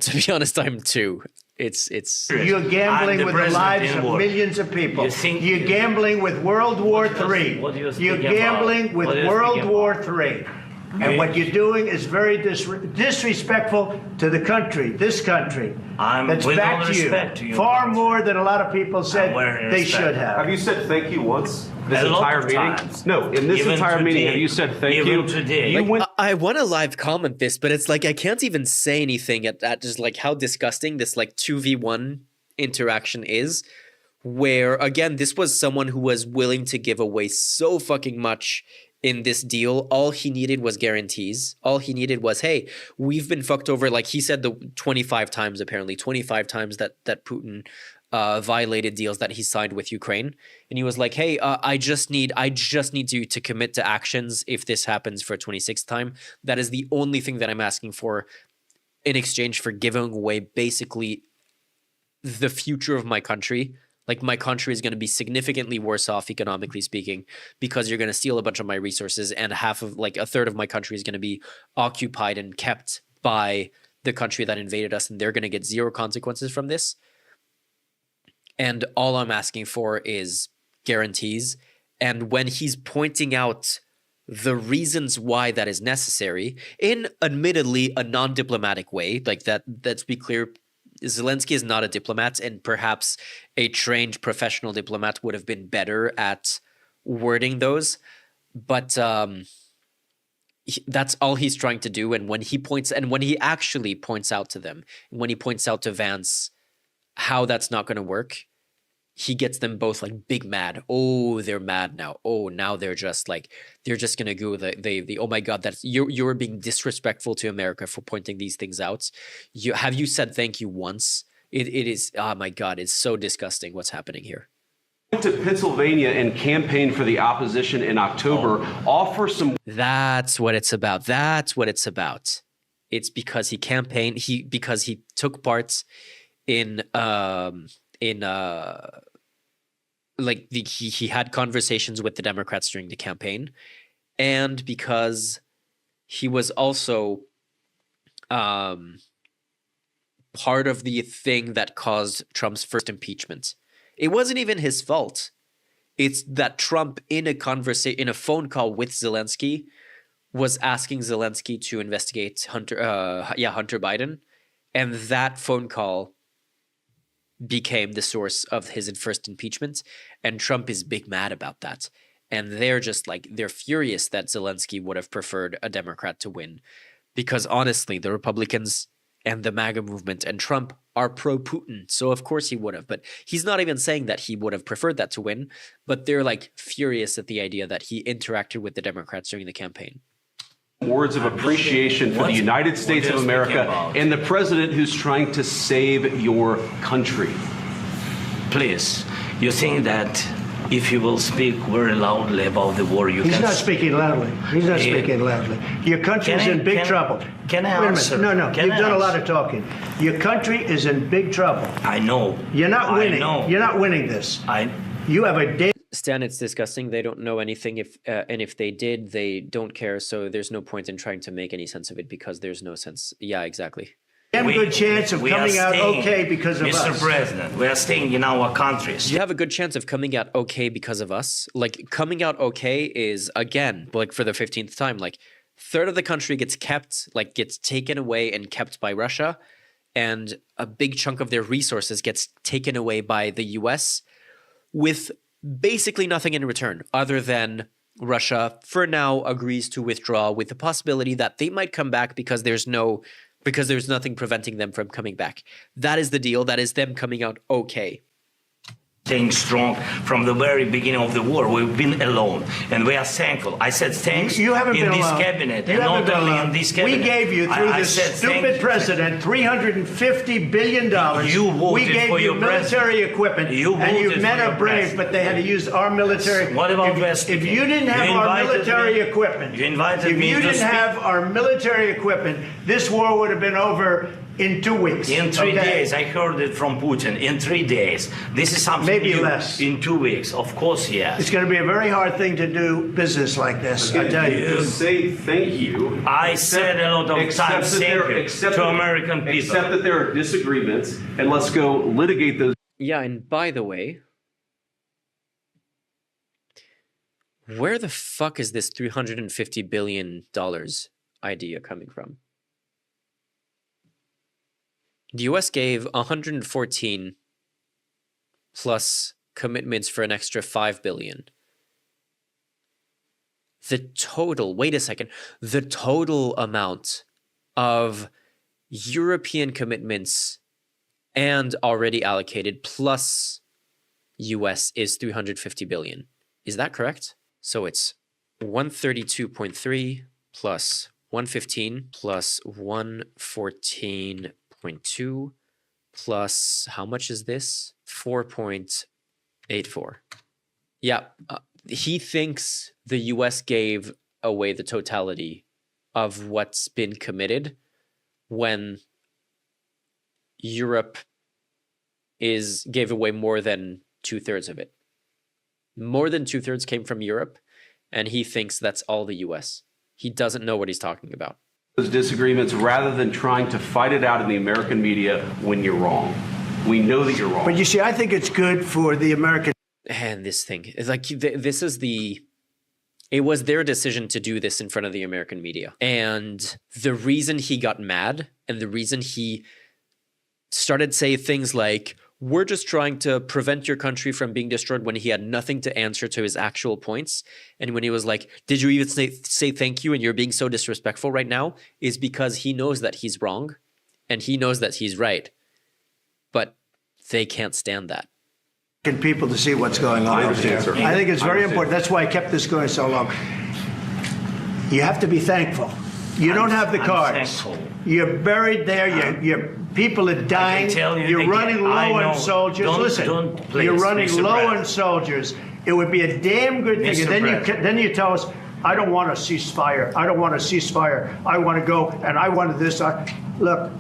To be honest, I'm too. It's. You're gambling with the lives of millions of people. You're gambling with World War III. You're gambling with World War III. And what you're doing is very disrespectful to the country, this country. That's back to you. Far more than a lot of people said they should have. Have you said thank you once? This entire meeting? No, in this entire meeting, have you said thank you? I want to live comment this, but it's like I can't even say anything at just like how disgusting this like 2v1 interaction is. Where again, this was someone who was willing to give away so fucking much in this deal. All he needed was guarantees. All he needed was, hey, we've been fucked over. Like he said, the 25 times apparently, 25 times that Putin violated deals that he signed with Ukraine. And he was like, hey, I just need you to commit to actions if this happens for a 26th time. That is the only thing that I'm asking for in exchange for giving away basically the future of my country. Like my country is going to be significantly worse off economically speaking because you're going to steal a bunch of my resources, and a third of my country is going to be occupied and kept by the country that invaded us, and they're going to get zero consequences from this. And all I'm asking for is guarantees. And when he's pointing out the reasons why that is necessary in admittedly a non-diplomatic way, like that, let's be clear, Zelenskyy is not a diplomat, and perhaps a trained professional diplomat would have been better at wording those. But that's all he's trying to do. And when he actually points out to them, when he points out to Vance how that's not going to work, he gets them both like big mad. Oh, they're mad now. Oh, now they're just going to go the oh my God, that's you're being disrespectful to America for pointing these things out. Have you said thank you once? It is, oh my God, it's so disgusting what's happening here. Went to Pennsylvania and campaigned for the opposition in October, offer some. That's what it's about. That's what it's about. It's because he campaigned, because he took part in he had conversations with the Democrats during the campaign, and because he was also part of the thing that caused Trump's first impeachment. It wasn't even his fault. It's that Trump in a phone call with Zelenskyy was asking Zelenskyy to investigate Hunter Biden, and that phone call became the source of his first impeachment. And Trump is big mad about that. And they're just like, they're furious that Zelenskyy would have preferred a Democrat to win. Because honestly, the Republicans and the MAGA movement and Trump are pro-Putin. So of course he would have. But he's not even saying that he would have preferred that to win. But they're like furious at the idea that he interacted with the Democrats during the campaign. Words of appreciation for the United States of America and the president who's trying to save your country. Please, you think that if you will speak very loudly about the war, you He's can... not speaking loudly. He's not speaking loudly. Your country is in big trouble. Can I Wait a answer? minute. No, Can you've I done a lot answer? of talking. Your country is in big trouble. I know. You're not winning. I know. You're not winning this. You have a Stan, it's disgusting. They don't know anything. And if they did, they don't care. So there's no point in trying to make any sense of it because there's no sense. Yeah, exactly. damn good chance of coming out okay because of us. Mr. President, we are staying in our countries. You have a good chance of coming out okay because of us. Like, coming out okay is, again, like for the 15th time, like, third of the country gets taken away and kept by Russia, and a big chunk of their resources gets taken away by the US with basically nothing in return other than Russia, for now, agrees to withdraw with the possibility that they might come back because there's nothing preventing them from coming back. That is the deal. That is them coming out okay. Staying strong from the very beginning of the war. We've been alone, and we are thankful. I said thanks You haven't in been this alone. cabinet, You and haven't not been only alone. in this cabinet. We gave you, through I this said stupid president, $350 billion. You voted we gave for you your military equipment, You and you voted men for your are brave, president. but they had to use our military. What about if you didn't have our military equipment, You invited if me you to didn't speak. have our military equipment, this war would have been over in 2 weeks. In 3 days, I heard it from Putin. In 3 days, this is something Maybe new. less. In 2 weeks, of course, yes. It's going to be a very hard thing to do business like this, I tell you. Say thank you. I said a lot of times thank you to American people. Accept that there are disagreements, and let's go litigate those. Yeah, and by the way, where the fuck is this $350 billion idea coming from? The US gave 114 plus commitments for an extra 5 billion. The total, wait a second, the total amount of European commitments and already allocated plus US is 350 billion. Is that correct? So it's 132.3 plus 115 plus 114.2 plus, how much is this? 4.84. Yeah, he thinks the US gave away the totality of what's been committed when Europe gave away more than 2/3 of it. More than 2/3 came from Europe, and he thinks that's all the US. He doesn't know what he's talking about. Those disagreements rather than trying to fight it out in the American media when you're wrong. We know that you're wrong. But you see, I think it's good for the American. And this thing is like, this is it was their decision to do this in front of the American media. And the reason he got mad and the reason he started saying things like, we're just trying to prevent your country from being destroyed, when he had nothing to answer to his actual points. And when he was like, did you even say thank you and you're being so disrespectful right now, is because he knows that he's wrong and he knows that he's right. But they can't stand that. People to see what's going on. I understand, sir. I think it's very understand. important. That's why I kept this going so long. You have to be thankful. You don't have the cards. You're buried there. Your people are dying. You're running low on soldiers. You're running low on soldiers. It would be a damn good thing. And then you tell us, I don't want a ceasefire. I don't want a ceasefire. I want to go and I wanted this. Look,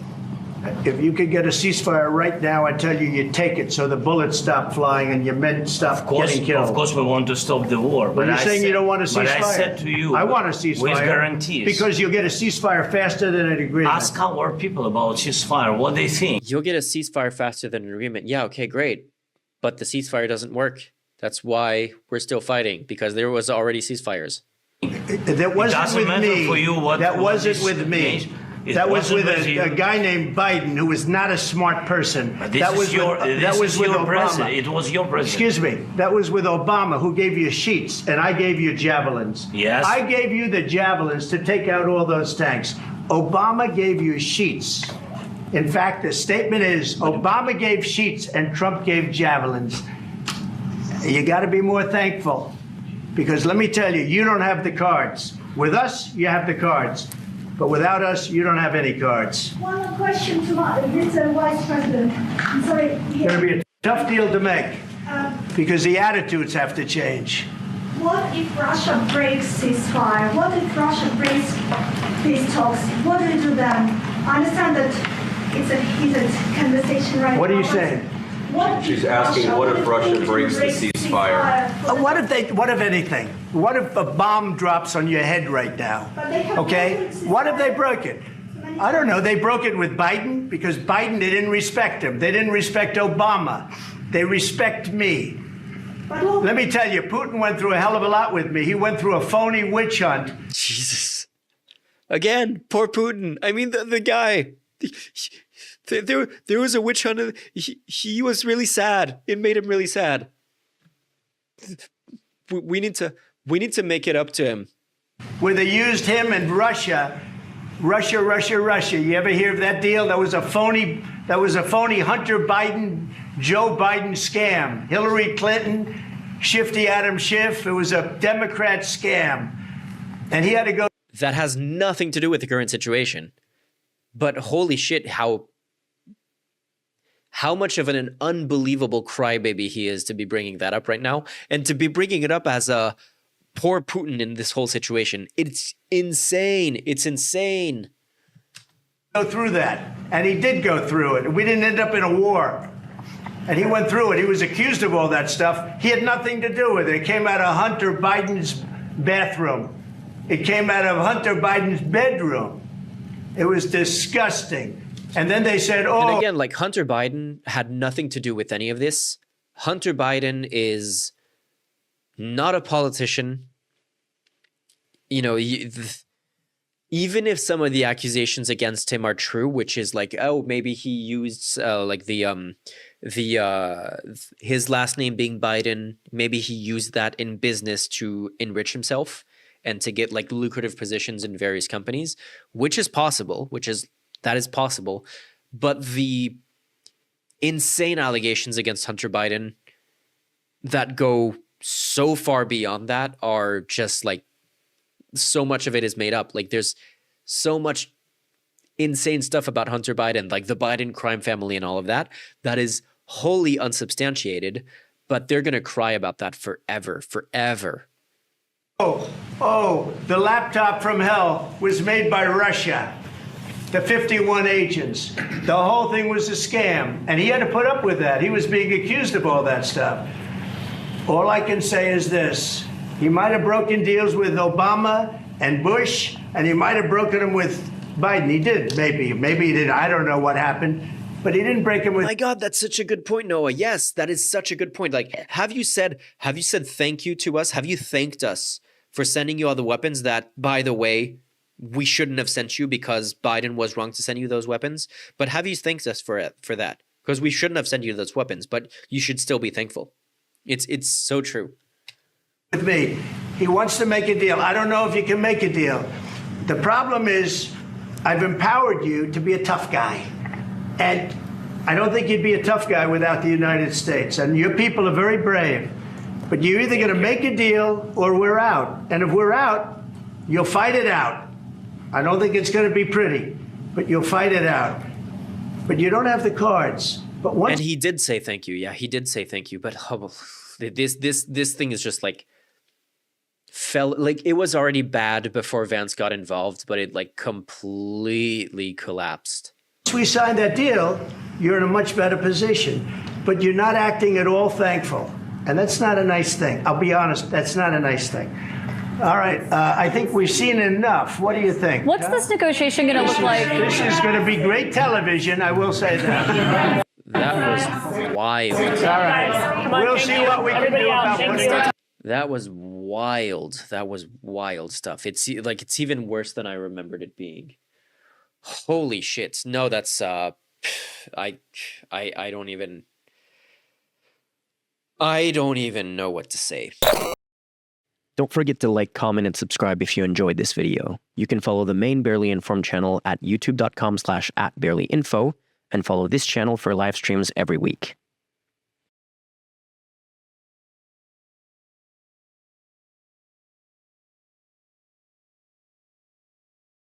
if you could get a ceasefire right now, I tell you, you take it so the bullets stop flying and your men stop getting killed. Of course, we want to stop the war. But you're saying you don't want a ceasefire? But I said to you, I want a ceasefire. with guarantees. Because you'll get a ceasefire faster than an agreement. Ask our people about ceasefire, what they think. You'll get a ceasefire faster than an agreement. Yeah, okay, great. But the ceasefire doesn't work. That's why we're still fighting, because there was already ceasefires. That wasn't with me. That wasn't with me. That was with a guy named Biden who was not a smart person. That was with Obama. It was your president. Excuse me. That was with Obama, who gave you sheets, and I gave you javelins. Yes. I gave you the javelins to take out all those tanks. Obama gave you sheets. In fact, the statement is Obama gave sheets and Trump gave javelins. You got to be more thankful, because let me tell you, you don't have the cards. With us, you have the cards. But without us, you don't have any cards. One more question to Mr. Vice President. I'm sorry. It's going to be a tough deal to make, because the attitudes have to change. What if Russia breaks ceasefire? What if Russia breaks peace talks? What do we do then? I understand that it's a heated conversation right now. What are you saying? She's asking, what if Russia breaks the ceasefire? What if anything? What if a bomb drops on your head right now? Okay? What if they broke it? I don't know. They broke it with Biden, because Biden, they didn't respect him. They didn't respect Obama. They respect me. Let me tell you, Putin went through a hell of a lot with me. He went through a phony witch hunt. Jesus. Again, poor Putin. I mean, the guy. There was a witch hunt. He was really sad. It made him really sad. We need to make it up to him. Where they used him and Russia. You ever hear of that deal? That was a phony Hunter Biden, Joe Biden scam. Hillary Clinton, Shifty Adam Schiff. It was a Democrat scam. And he had to go. That has nothing to do with the current situation. But holy shit, how much of an unbelievable crybaby he is to be bringing that up right now, and to be bringing it up as a poor Putin in this whole situation. It's insane. It's insane. Go through that, and he did go through it. We didn't end up in a war, and he went through it. He was accused of all that stuff. He had nothing to do with it. It came out of Hunter Biden's bathroom. It came out of Hunter Biden's bedroom. It was disgusting. And then they said, oh. And again, like, Hunter Biden had nothing to do with any of this. Hunter Biden is not a politician. You know, even if some of the accusations against him are true, which is like, oh, maybe he used his last name being Biden, maybe he used that in business to enrich himself and to get like lucrative positions in various companies, which is possible, that is possible. But the insane allegations against Hunter Biden that go so far beyond that are just like, so much of it is made up. Like, there's so much insane stuff about Hunter Biden, like the Biden crime family and all of that, that is wholly unsubstantiated, but they're going to cry about that forever. Oh, the laptop from hell was made by Russia. The 51 agents. The whole thing was a scam. And he had to put up with that. He was being accused of all that stuff. All I can say is this. He might have broken deals with Obama and Bush, and he might have broken them with Biden. He did, maybe. Maybe he did. I don't know what happened. But he didn't break them with... My God, that's such a good point, Noah. Yes, that is such a good point. Like, have you said thank you to us? Have you thanked us for sending you all the weapons that, by the way, we shouldn't have sent you because Biden was wrong to send you those weapons? But have you thanked us for that? Because we shouldn't have sent you those weapons, but you should still be thankful. It's so true. With me. He wants to make a deal. I don't know if you can make a deal. The problem is I've empowered you to be a tough guy. And I don't think you'd be a tough guy without the United States. And your people are very brave. But you're either going to make a deal or we're out. And if we're out, you'll fight it out. I don't think it's going to be pretty, but you'll fight it out. But you don't have the cards. But once... And he did say thank you. Yeah, he did say thank you. But this thing is just like it was already bad before Vance got involved, but it like completely collapsed. Once we signed that deal, you're in a much better position. But you're not acting at all thankful. And that's not a nice thing. I'll be honest, that's not a nice thing. All right, I think we've seen enough. What do you think? What's this negotiation going to look like? This is going to be great television, I will say that. That was wild. All right, we'll see what we can do about putting it. That was wild. That was wild stuff. It's even worse than I remembered it being. Holy shit. No, that's I don't even know what to say. Don't forget to like, comment, and subscribe if you enjoyed this video. You can follow the main Barely Informed channel at youtube.com/@barelyinfo and follow this channel for live streams every week.